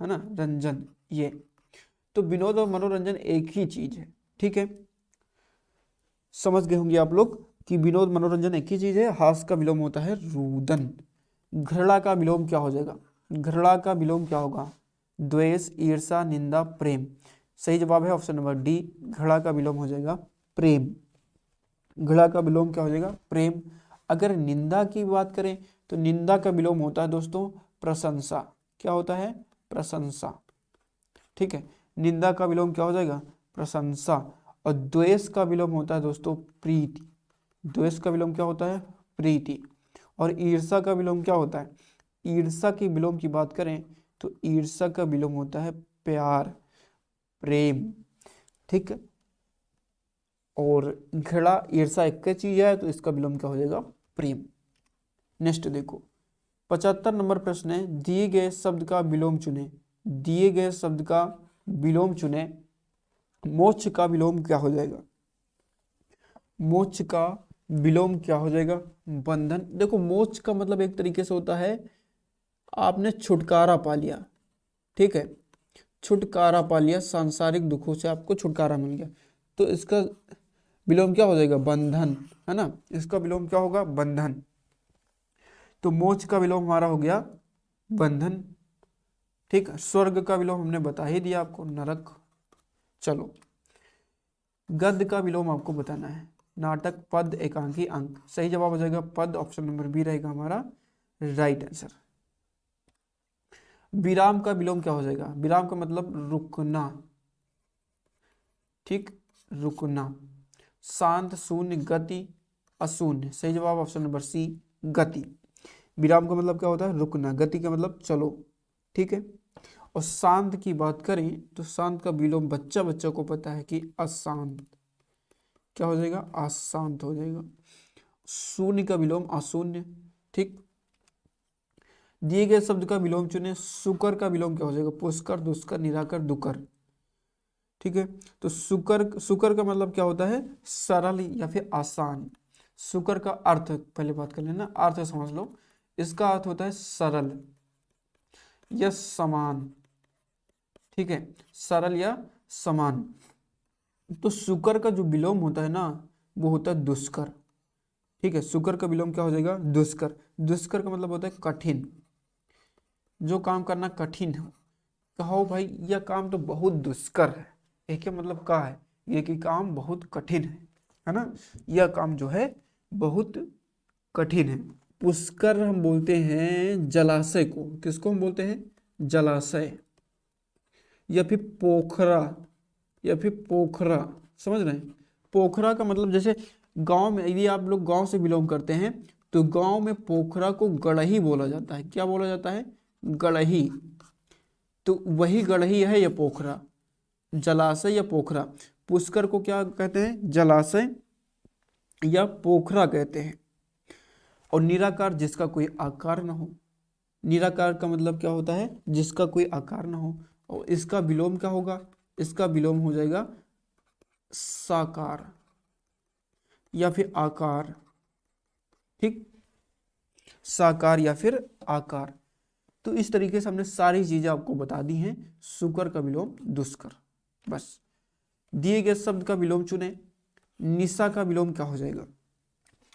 है ना, रंजन, ये। तो विनोद और मनोरंजन एक ही चीज है। ठीक है, समझ गए होंगे आप लोग कि विनोद मनोरंजन एक ही चीज है। हास्य का विलोम होता है रुदन। घृणा का विलोम क्या हो जाएगा, घृणा का विलोम क्या होगा, द्वेष, ईर्षा, निंदा, प्रेम। सही जवाब है ऑप्शन नंबर डी, घृणा का विलोम हो जाएगा प्रेम। घृणा का विलोम क्या हो जाएगा, प्रेम। अगर निंदा की बात करें तो निंदा का विलोम होता है दोस्तों प्रशंसा। क्या होता है, प्रशंसा। ठीक है, निंदा का विलोम क्या हो जाएगा, प्रशंसा। और द्वेष का विलोम होता है दोस्तों प्रीति। द्वेष का विलोम क्या होता है, प्रीति। और ईर्षा का विलोम क्या होता है, ईर्षा की विलोम की बात करें तो ईर्षा का विलोम होता है प्यार, प्रेम। ठीक है, और घृणा ईर्षा एक चीज है, तो इसका विलोम क्या हो जाएगा, प्रेम। नेक्स्ट देखो, 75 नंबर प्रश्न है, दिए गए शब्द का विलोम चुने। दिए गए शब्द का विलोम चुने। मोक्ष का विलोम क्या हो जाएगा, मोक्ष का विलोम क्या हो जाएगा? बंधन। देखो मोक्ष का मतलब एक तरीके से होता है आपने छुटकारा पा लिया, ठीक है, छुटकारा पा लिया, सांसारिक दुखों से आपको छुटकारा मिल गया, तो इसका विलोम क्या हो जाएगा? बंधन, है ना, इसका विलोम क्या होगा? बंधन। तो मोक्ष का विलोम हमारा हो गया बंधन, ठीक है। स्वर्ग का विलोम हमने बता ही दिया आपको, नरक। चलो गद्य का विलोम आपको बताना है, नाटक, पद, एकांकी, अंक। सही जवाब हो जाएगा पद, ऑप्शन नंबर बी रहेगा हमारा राइट आंसर। विराम का विलोम क्या हो जाएगा? विराम का मतलब रुकना, ठीक, रुकना। शांत, शून्य, गति, अशून्य। सही जवाब ऑप्शन नंबर सी गति। विराम का मतलब क्या होता है? रुकना। गति का मतलब चलो, ठीक है। और शांत की बात करें तो शांत का विलोम बच्चा बच्चा को पता है कि अशांत, क्या हो जाएगा? अशांत हो जाएगा। शून्य का विलोम अशून्य, ठीक। दिए गए शब्द का विलोम चुने। सुकर का विलोम क्या हो जाएगा? पुष्कर, दुष्कर, निराकर, दुकर, ठीक है। तो सुकर, सुकर का मतलब क्या होता है? सरल या फिर आसान। सुकर का अर्थ पहले बात कर लेना, अर्थ समझ लो। इसका अर्थ होता है सरल या समान, ठीक है, सरल या समान। तो सुकर का जो विलोम होता है ना, वो होता है दुष्कर, ठीक है। सुकर का विलोम क्या हो जाएगा? दुष्कर। दुष्कर का मतलब होता है कठिन, जो काम करना कठिन हो। कहो भाई यह काम तो बहुत दुष्कर है, ये क्या मतलब का है? ये कि काम बहुत कठिन है ना, यह काम जो है बहुत कठिन है। पुष्कर हम बोलते हैं जलाशय को, किसको हम बोलते हैं? जलाशय, या फिर पोखरा, या फिर पोखरा, समझ रहे हैं? पोखरा का मतलब जैसे गांव में, यदि आप लोग गांव से बिलोंग करते हैं तो गांव में पोखरा को गड़ही बोला जाता है। क्या बोला जाता है? गड़ही। तो वही गड़ही है या पोखरा, जलाशय या पोखरा। पुष्कर को क्या कहते हैं? जलाशय या पोखरा कहते हैं। और निराकार, जिसका कोई आकार ना हो। निराकार का मतलब क्या होता है? जिसका कोई आकार ना हो। और इसका विलोम क्या होगा? इसका विलोम हो जाएगा साकार या फिर आकार, ठीक, साकार या फिर आकार। तो इस तरीके से हमने सारी चीजें आपको बता दी हैं। सुकर का विलोम दुष्कर, बस। दिए गए शब्द का विलोम चुने। निशा का विलोम क्या हो जाएगा?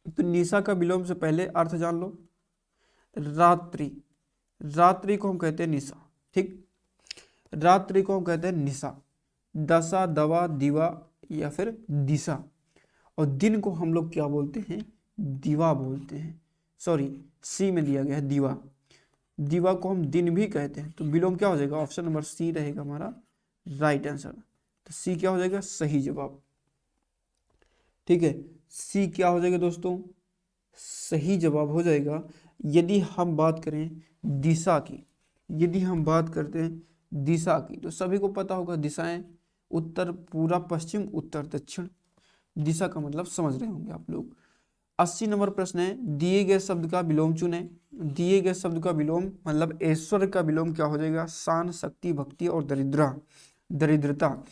तो निशा का विलोम से पहले अर्थ जान लो। रात्रि, रात्रि को हम कहते हैं निशा, ठीक, रात्रि को हम कहते हैं निशा। दशा, दवा, दिवा या फिर दिशा। और दिन को हम लोग क्या बोलते हैं? दिवा बोलते हैं। सॉरी, सी में दिया गया है दिवा। दिवा को हम दिन भी कहते हैं। तो विलोम क्या हो जाएगा? ऑप्शन नंबर सी रहेगा हमारा राइट आंसर। तो सी क्या हो जाएगा? सही जवाब, ठीक है। सी क्या हो जाएगा दोस्तों? सही जवाब हो जाएगा। यदि हम बात करें दिशा की, यदि हम बात करते हैं दिशा की, तो सभी को पता होगा दिशाएं उत्तर, पूरा, पश्चिम, उत्तर, दक्षिण। दिशा का मतलब समझ रहे होंगे आप लोग। 80 नंबर प्रश्न है, दिए गए शब्द का विलोम चुने। दिए गए शब्द का विलोम मतलब ऐश्वर्य का विलोम क्या हो जाएगा? शान, शक्ति, भक्ति और दरिद्रा, दरिद्रता।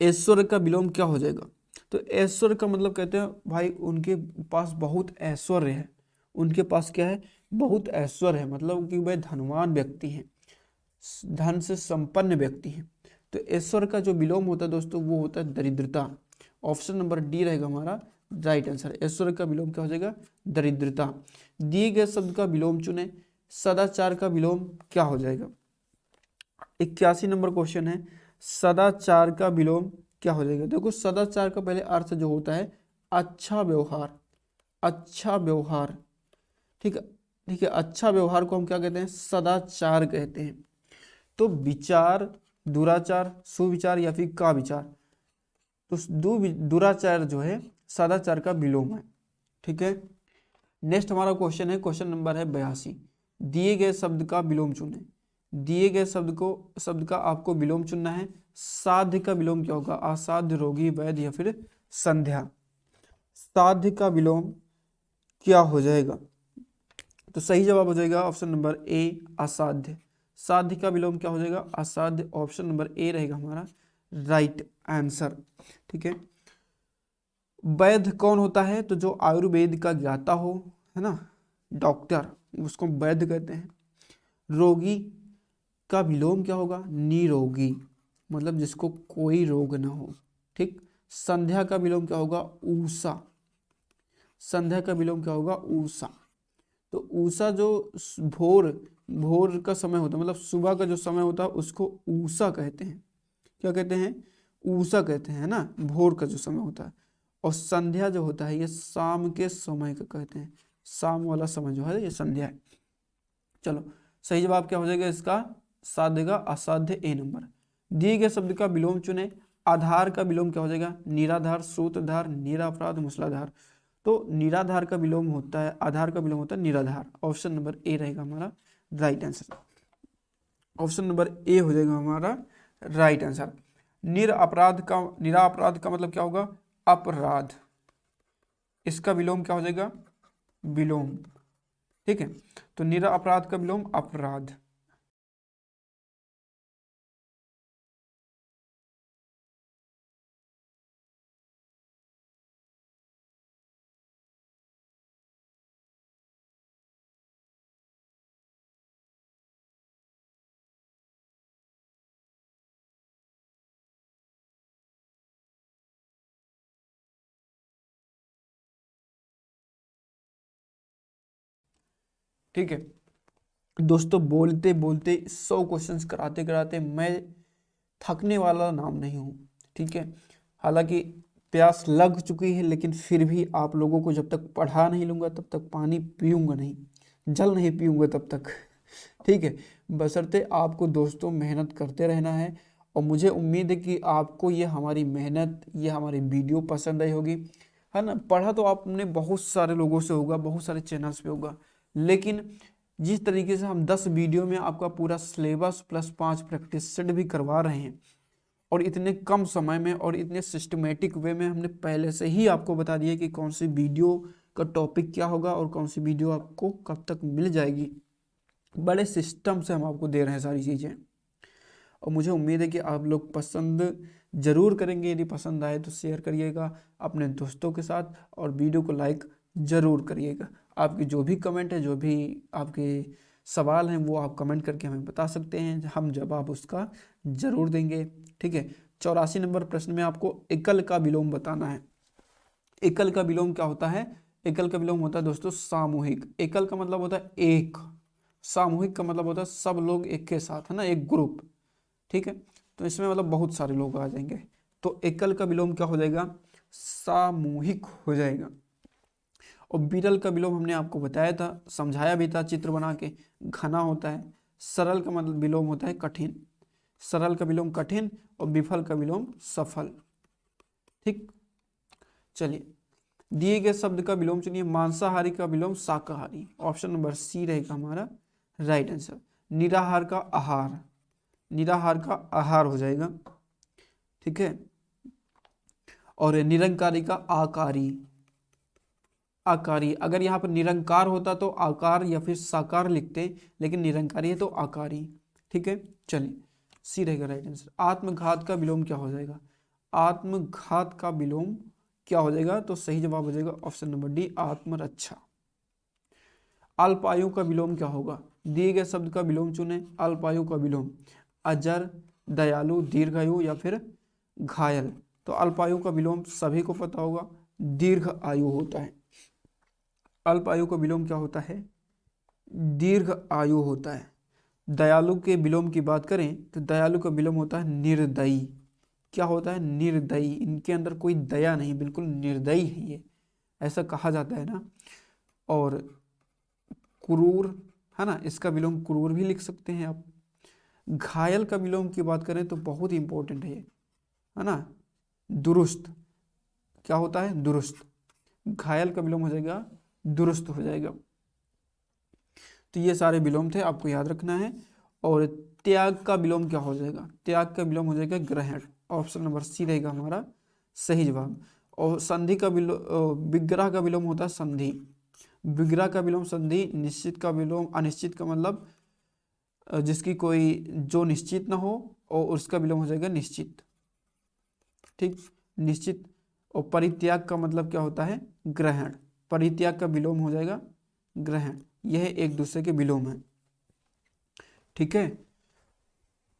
ऐश्वर्य का विलोम क्या हो जाएगा? तो ऐश्वर्य का मतलब कहते हैं भाई उनके पास बहुत ऐश्वर्य है। उनके पास क्या है? बहुत ऐश्वर्य है, मतलब कि भाई धनवान व्यक्ति हैं, धन से संपन्न व्यक्ति हैं। तो ऐश्वर्य का जो विलोम होता है दोस्तों, वो होता है दरिद्रता। ऑप्शन नंबर डी रहेगा हमारा राइट आंसर। ऐश्वर्य का विलोम क्या हो जाएगा? दरिद्रता। दिए गए शब्द का विलोम चुने। सदाचार का विलोम क्या हो जाएगा? 81 नंबर क्वेश्चन है, सदाचार का विलोम क्या हो जाएगा? देखो सदाचार का पहले अर्थ जो होता है अच्छा व्यवहार, अच्छा व्यवहार, ठीक है, ठीक है। अच्छा व्यवहार को हम क्या कहते हैं? सदाचार कहते हैं। तो विचार, दुराचार, सुविचार या फिर का विचार। तो दुराचार जो है सदाचार का विलोम है, ठीक है। नेक्स्ट हमारा क्वेश्चन है, क्वेश्चन नंबर है 82। दिए गए शब्द का विलोम चुने। दिए गए शब्द का आपको विलोम चुनना है। साध्य का विलोम क्या होगा? असाध्य, रोगी, वैध या फिर संध्या। साध्य का विलोम क्या हो जाएगा? तो सही जवाब हो जाएगा ऑप्शन नंबर ए असाध्य। साध्य का विलोम क्या हो जाएगा? असाध्य। ऑप्शन नंबर ए रहेगा हमारा राइट आंसर, ठीक है। वैद्य कौन होता है? तो जो आयुर्वेद का ज्ञाता हो, है ना, डॉक्टर, उसको वैद्य कहते हैं। रोगी का विलोम क्या होगा? निरोगी, मतलब जिसको कोई रोग ना हो। ठीक। संध्या का विलोम क्या होगा? ऊषा। संध्या का विलोम क्या होगा? ऊषा। तो ऊषा जो भोर भोर का समय होता है, मतलब सुबह का जो समय होता है उसको ऊषा कहते हैं। क्या कहते हैं? ऊषा कहते हैं, है ना, भोर का जो समय होता है। और संध्या जो होता है ये शाम के समय का कहते हैं। शाम वाला समय जो है ये संध्या है। चलो, सही जवाब क्या हो जाएगा इसका? साध्य का असाध्य, ए नंबर। दिए गए शब्द का विलोम चुने। आधार का विलोम क्या हो जाएगा? निराधार, सूत्रधार, निरापराध, मूसलाधार। तो निराधार का विलोम होता है, आधार का विलोम होता है निराधार। ऑप्शन नंबर ए रहेगा हमारा right answer. Option number A हो जाएगा हमारा राइट आंसर। निरापराध का मतलब क्या होगा? अपराध। इसका विलोम क्या हो जाएगा? विलोम। ठीक है, तो निरापराध का विलोम अपराध। ठीक है दोस्तों, बोलते बोलते 100 क्वेश्चंस कराते कराते मैं थकने वाला नाम नहीं हूँ। ठीक है, हालांकि प्यास लग चुकी है, लेकिन फिर भी आप लोगों को जब तक पढ़ा नहीं लूँगा तब तक पानी पीऊँगा नहीं, जल नहीं पीऊँगा तब तक। ठीक है, बशर्ते आपको दोस्तों मेहनत करते रहना है। और मुझे उम्मीद है कि आपको ये हमारी मेहनत, ये हमारी वीडियो पसंद आई होगी, है ना। पढ़ा तो आपने बहुत सारे लोगों से होगा, बहुत सारे चैनल्स पे होगा, लेकिन जिस तरीके से हम 10 वीडियो में आपका पूरा सिलेबस प्लस 5 प्रैक्टिस सेट भी करवा रहे हैं, और इतने कम समय में और इतने सिस्टमेटिक वे में हमने पहले से ही आपको बता दिया कि कौन सी वीडियो का टॉपिक क्या होगा और कौन सी वीडियो आपको कब तक मिल जाएगी। बड़े सिस्टम से हम आपको दे रहे हैं सारी चीज़ें, और मुझे उम्मीद है कि आप लोग पसंद ज़रूर करेंगे। यदि पसंद आए तो शेयर करिएगा अपने दोस्तों के साथ, और वीडियो को लाइक ज़रूर करिएगा। आपके जो भी कमेंट है, जो भी आपके सवाल हैं, वो आप कमेंट करके हमें बता सकते हैं, हम जवाब उसका ज़रूर देंगे। ठीक है, 84 नंबर प्रश्न में आपको एकल का विलोम बताना है। एकल का विलोम क्या होता है? एकल का विलोम होता है दोस्तों सामूहिक। एकल का मतलब होता है एक, सामूहिक का मतलब होता है सब लोग एक के साथ, है ना, एक ग्रुप। ठीक है, तो इसमें मतलब बहुत सारे लोग आ जाएंगे, तो एकल का विलोम क्या हो जाएगा? सामूहिक हो जाएगा। और विरल का विलोम हमने आपको बताया था, समझाया भी था चित्र बना के, घना होता है। सरल का मतलब विलोम होता है कठिन, सरल का विलोम कठिन, और विफल का विलोम सफल। ठीक, चलिए, दिए गए शब्द का विलोम चुनिए। मांसाहारी का विलोम शाकाहारी। ऑप्शन नंबर सी रहेगा हमारा राइट आंसर। निराहार का आहार, निराहार का आहार हो जाएगा। ठीक है, और निरंकारी का आकारी, आकारी। अगर यहाँ पर निरंकार होता तो आकार या फिर साकार लिखते, लेकिन निरंकारी है तो आकारी। ठीक है, चलिए, सी रहेगा राइट आंसर। आत्मघात का विलोम क्या हो जाएगा? आत्मघात का विलोम क्या हो जाएगा? तो सही जवाब हो जाएगा ऑप्शन नंबर डी, आत्मरक्षा। अल्पायु का विलोम क्या होगा? दिए गए शब्द का विलोम चुने। अल्पायु का विलोम अजर, दयालु, दीर्घायु या फिर घायल। तो अल्पायु का विलोम सभी को पता होगा, दीर्घ आयु होता है। अल्पायु का विलोम क्या होता है? दीर्घ आयु होता है। दयालु के विलोम की बात करें तो दयालु का विलोम होता है निर्दयी। क्या होता है? निर्दयी। इनके अंदर कोई दया नहीं, बिल्कुल निर्दयी है ये, ऐसा कहा जाता है ना। और क्रूर, है ना, इसका विलोम क्रूर भी लिख सकते हैं आप। घायल का विलोम की बात करें तो बहुत ही इंपॉर्टेंट है ये, है ना, दुरुस्त। क्या होता है? दुरुस्त। घायल का विलोम हो जाएगा दुरुस्त हो जाएगा। तो ये सारे विलोम थे, आपको याद रखना है। और त्याग का विलोम क्या हो जाएगा? त्याग का विलोम हो जाएगा ग्रहण। ऑप्शन नंबर सी रहेगा हमारा सही जवाब। और संधि का विग्रह का विलोम होता है संधि। विग्रह का विलोम संधि। निश्चित का विलोम अनिश्चित का मतलब जिसकी कोई, जो निश्चित ना हो, और उसका विलोम हो जाएगा निश्चित। ठीक, निश्चित। और परित्याग का मतलब क्या होता है? ग्रहण। परित्याग का विलोम हो जाएगा ग्रहण। यह एक दूसरे के विलोम है, ठीक है।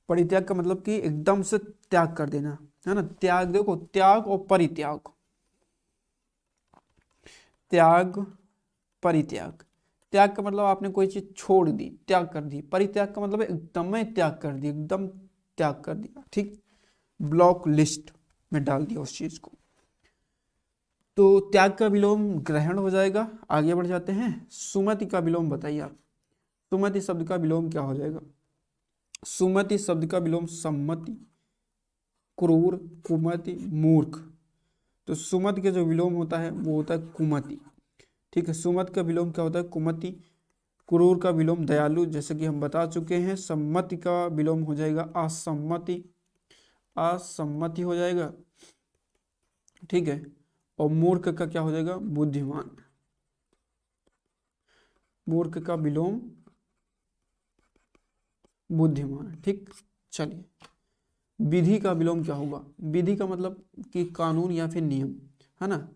परित्याग का मतलब कि एकदम से त्याग कर देना, है ना। त्याग, देखो त्याग और परित्याग, त्याग परित्याग। त्याग का मतलब आपने कोई चीज छोड़ दी, त्याग कर दी। परित्याग का मतलब एकदम में त्याग कर दी, एकदम त्याग कर दिया, ठीक, ब्लॉक लिस्ट में डाल दिया उस चीज को। तो त्याग का विलोम ग्रहण हो जाएगा। आगे बढ़ जाते हैं। सुमति का विलोम बताइए आप। सुमति शब्द का विलोम क्या हो जाएगा? सुमति शब्द का विलोम सम्मति, क्रूर, कुमति, मूर्ख। तो सुमति के जो विलोम होता है वो होता है कुमति, ठीक है। सुमति का विलोम क्या होता है? कुमति। क्रूर का विलोम दयालु, जैसे कि हम बता चुके हैं। सम्मति का विलोम हो जाएगा असम्मति, असम्मति हो जाएगा, ठीक है। और मूर्ख का क्या हो जाएगा? बुद्धिमान। मूर्ख का विलोम बुद्धिमान, ठीक। चलिए, विधि का विलोम क्या होगा? विधि का मतलब कि कानून या फिर नियम, है ना।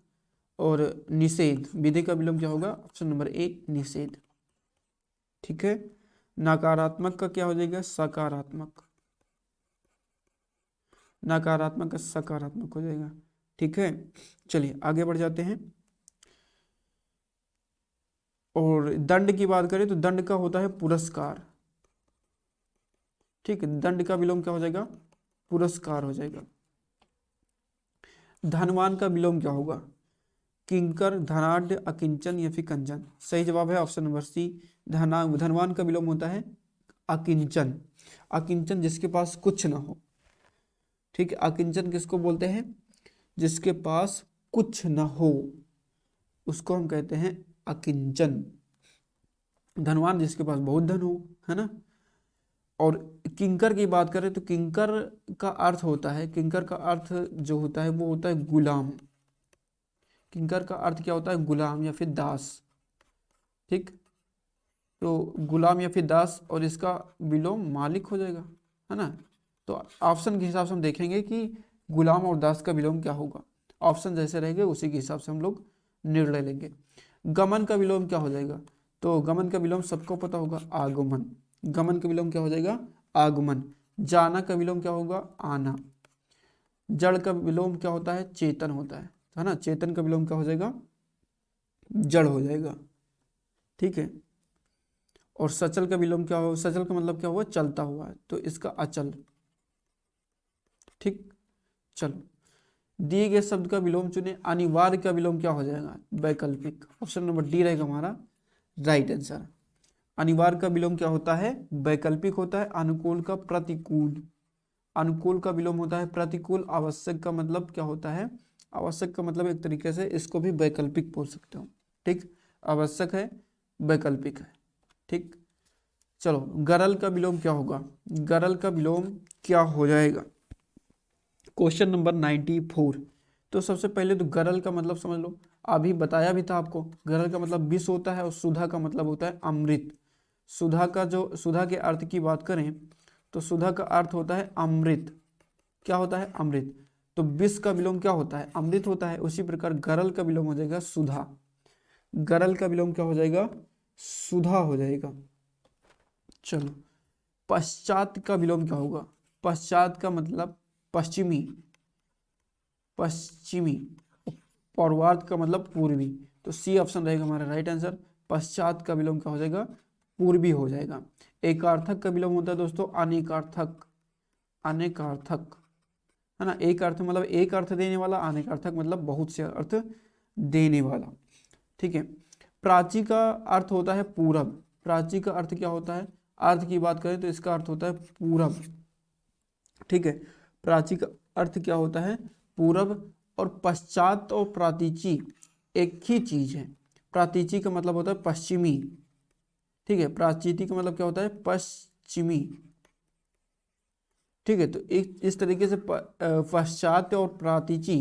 और निषेध, विधि का विलोम क्या होगा? ऑप्शन नंबर ए निषेध, ठीक है। नकारात्मक का क्या हो जाएगा? सकारात्मक। नकारात्मक का सकारात्मक हो जाएगा, ठीक है। चलिए आगे बढ़ जाते हैं। और दंड की बात करें तो दंड का होता है पुरस्कार, ठीक है। दंड का विलोम क्या हो जाएगा? पुरस्कार हो जाएगा। धनवान का विलोम क्या होगा? किंकर, धनाढ़, अकिंचन या फिर कंचन। सही जवाब है ऑप्शन नंबर सी, धनवान का विलोम होता है अकिंचन। अकिंचन जिसके पास कुछ ना हो, ठीक है। अकिंचन किसको बोलते हैं? जिसके पास कुछ ना हो उसको हम कहते हैं अकिंचन। धनवान जिसके पास बहुत धन हो, है ना। और किंकर की बात करें तो किंकर का अर्थ होता है, किंकर का अर्थ जो होता है वो होता है गुलाम। किंकर का अर्थ क्या होता है? गुलाम या फिर दास, ठीक। तो गुलाम या फिर दास, और इसका विलोम मालिक हो जाएगा, है ना। तो ऑप्शन के हिसाब से हम देखेंगे कि गुलाम और दास का विलोम क्या होगा। ऑप्शन जैसे रहेंगे उसी के हिसाब से हम लोग निर्णय लेंगे। गमन का विलोम क्या हो जाएगा? तो गमन का विलोम सबको पता होगा, आगमन। गमन का विलोम क्या हो जाएगा? आगमन। जाना का विलोम क्या होगा? आना। जड़ का विलोम क्या होता है? चेतन होता है ना। चेतन का विलोम क्या हो जाएगा? जड़ हो जाएगा, ठीक है। और सचल का विलोम क्या हो? सचल का मतलब क्या हुआ? चलता हुआ है, तो इसका अचल, ठीक। चलो, दिए गए शब्द का विलोम चुने। अनिवार्य का विलोम क्या हो जाएगा? वैकल्पिक। ऑप्शन नंबर डी रहेगा हमारा राइट आंसर। अनिवार्य का विलोम क्या होता है? वैकल्पिक होता है। अनुकूल का प्रतिकूल। अनुकूल का विलोम होता है प्रतिकूल। आवश्यक का मतलब क्या होता है? आवश्यक का मतलब एक तरीके से इसको भी वैकल्पिक बोल सकते हो, ठीक। आवश्यक है, वैकल्पिक है, ठीक। चलो, गरल का विलोम क्या होगा? गरल का विलोम क्या हो जाएगा? Question number 94। तो सबसे पहले तो गरल का मतलब समझ लो, अभी बताया भी था आपको। गरल का मतलब विष होता है और सुधा का मतलब होता है अमृत। सुधा का जो, सुधा के अर्थ की बात करें तो सुधा का अर्थ होता है अमृत। क्या होता है? अमृत। तो विष का विलोम क्या होता है? अमृत होता है। उसी प्रकार गरल का विलोम हो जाएगा सुधा। गरल का विलोम क्या हो जाएगा? सुधा हो जाएगा। चलो, पश्चात का विलोम क्या होगा? पश्चात का मतलब पश्चिमी, पश्चिमी। पूर्वार्ध का मतलब पूर्वी। तो सी ऑप्शन रहेगा हमारा राइट आंसर। पश्चात का विलोम क्या हो जाएगा? पूर्वी हो जाएगा। एकार्थक का विलोम होता है दोस्तों अनेकार्थक। अनेकार्थक, है ना। एक अर्थ मतलब एक अर्थ देने वाला, अनेकार्थक मतलब बहुत से अर्थ देने वाला, ठीक है। प्राची का अर्थ होता है पूरब। प्राची का अर्थ क्या होता है? अर्थ की बात करें तो इसका अर्थ होता है पूरब, ठीक है। प्राची का अर्थ क्या होता है? पूरब। और पश्चात और प्रातीची एक ही चीज है। प्रातीची का मतलब होता है पश्चिमी, ठीक है। प्राचीति का मतलब क्या होता है? पश्चिमी, ठीक है। तो एक इस तरीके से पश्चात और प्रातीची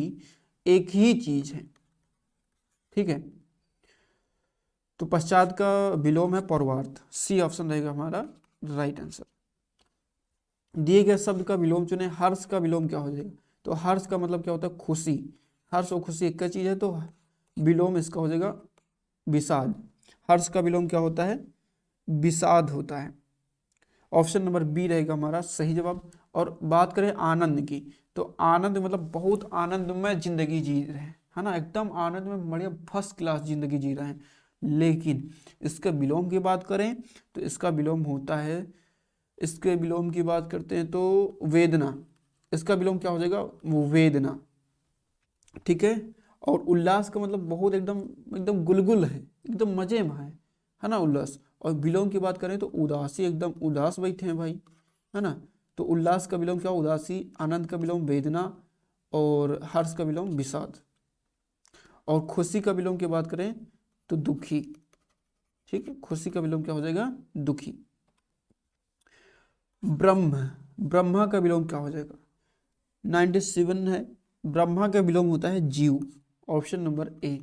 एक ही चीज है, ठीक है। तो पश्चात का विलोम है पूर्वार्ध। सी ऑप्शन रहेगा हमारा राइट आंसर। दिए गए शब्द का विलोम चुने। हर्ष का विलोम क्या हो जाएगा? तो हर्ष का मतलब क्या होता है? खुशी। हर्ष और खुशी एक का चीज है, तो विलोम इसका हो जाएगा विषाद। हर्ष का विलोम क्या होता है? विषाद होता है। ऑप्शन नंबर बी रहेगा हमारा सही जवाब। और बात करें आनंद की, तो आनंद मतलब बहुत आनंदमय जिंदगी जी रहे हैं, है ना, एकदम आनंद में बढ़िया फर्स्ट क्लास जिंदगी जी रहे हैं। लेकिन इसके विलोम की बात करें तो इसका विलोम होता है, इसके विलोम की बात करते हैं तो वेदना। इसका विलोम क्या हो जाएगा? वो वेदना। ठीक है। और उल्लास का मतलब बहुत एकदम एकदम गुलगुल है, एकदम मजे में है ना उल्लास। और विलोम की बात करें तो उदासी, एकदम उदास बैठे हैं भाई, है ना। तो उल्लास का विलोम क्या? उदासी। आनंद का विलोम वेदना। और हर्ष का विलोम विषाद। और खुशी का विलोम की बात करें तो दुखी। ठीक है, खुशी का विलोम क्या हो जाएगा? दुखी। ब्रह्म, ब्रह्मा का विलोम क्या हो जाएगा? 97 है। ब्रह्मा का विलोम होता है जीव। ऑप्शन नंबर ए,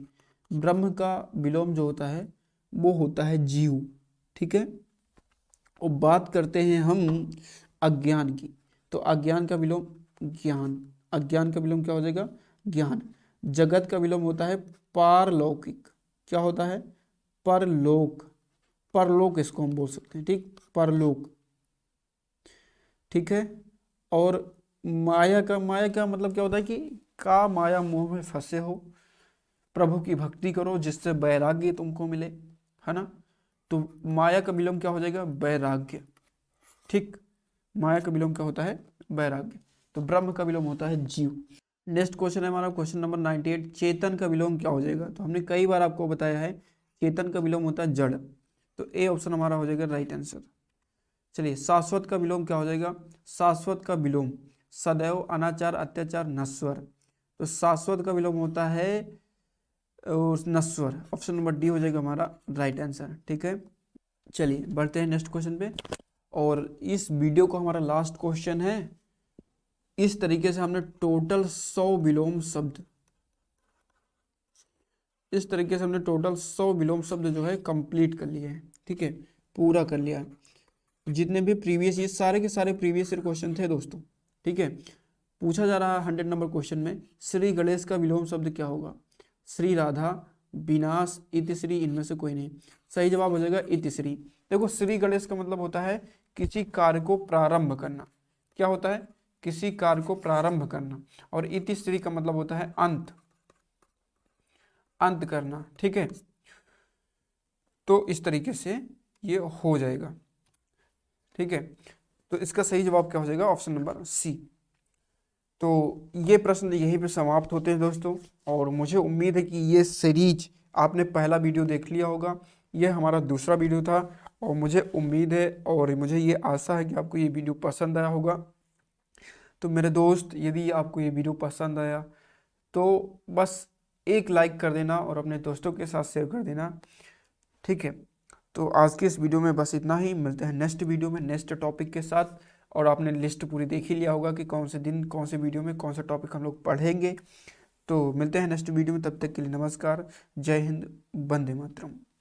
ब्रह्म का विलोम जो होता है वो होता है जीव। ठीक है। और बात करते हैं हम अज्ञान की, तो अज्ञान का विलोम ज्ञान। अज्ञान का विलोम क्या हो जाएगा? ज्ञान। जगत का विलोम होता है पारलौकिक। क्या होता है? परलोक। परलोक इसको हम बोल सकते हैं, ठीक, परलोक। ठीक है। और माया का, माया का मतलब क्या होता है कि का माया मोह में फंसे हो, प्रभु की भक्ति करो जिससे वैराग्य तुमको मिले, है ना। तो माया का विलोम क्या हो जाएगा? वैराग्य। ठीक, माया का विलोम क्या होता है? वैराग्य। तो ब्रह्म का विलोम होता है जीव। नेक्स्ट क्वेश्चन है हमारा क्वेश्चन नंबर 98, चेतन का विलोम क्या हो जाएगा? तो हमने कई बार आपको बताया है चेतन का विलोम होता है जड़। तो ए ऑप्शन हमारा हो जाएगा राइट आंसर। चलिए, शाश्वत का विलोम क्या हो जाएगा? शाश्वत का विलोम सदैव, अनाचार, अत्याचार, नश्वर। तो शाश्वत का विलोम होता है नश्वर। ऑप्शन नंबर डी हो जाएगा हमारा राइट आंसर। ठीक है। चलिए बढ़ते हैं नेक्स्ट क्वेश्चन पे। और इस वीडियो का हमारा लास्ट क्वेश्चन है। इस तरीके से हमने टोटल 100 विलोम शब्द, इस तरीके से हमने टोटल 100 विलोम शब्द जो है कंप्लीट कर लिए हैं। ठीक है, पूरा कर लिया है। जितने भी प्रीवियस, ये सारे के सारे प्रीवियस ईयर क्वेश्चन थे दोस्तों। ठीक है। पूछा जा रहा है 100 नंबर क्वेश्चन में, श्री गणेश का विलोम शब्द क्या होगा? श्री राधा, विनाश, इतिश्री, इनमें से कोई नहीं। सही जवाब हो जाएगा इतिश्री। देखो, श्री गणेश का मतलब होता है किसी कार्य को प्रारंभ करना। क्या होता है? किसी कार्य को प्रारंभ करना। और इतिश्री का मतलब होता है अंत, अंत करना। ठीक है। तो इस तरीके से ये हो जाएगा। ठीक है। तो इसका सही जवाब क्या हो जाएगा? Option number C. तो ये प्रश्न यहीं पे समाप्त होते हैं दोस्तों। और मुझे उम्मीद है कि ये सीरीज आपने पहला वीडियो देख लिया होगा, ये हमारा दूसरा वीडियो था। और मुझे उम्मीद है और मुझे ये आशा है कि आपको ये वीडियो पसंद आया होगा। तो मेरे दोस्त, यदि आपको ये वीडियो पसंद आया तो बस एक लाइक कर देना और अपने दोस्तों के साथ शेयर कर देना। ठीक है। तो आज के इस वीडियो में बस इतना ही। मिलते हैं नेक्स्ट वीडियो में नेक्स्ट टॉपिक के साथ। और आपने लिस्ट पूरी देख ही लिया होगा कि कौन से दिन कौन से वीडियो में कौन सा टॉपिक हम लोग पढ़ेंगे। तो मिलते हैं नेक्स्ट वीडियो में, तब तक के लिए नमस्कार, जय हिंद, वंदे मातरम।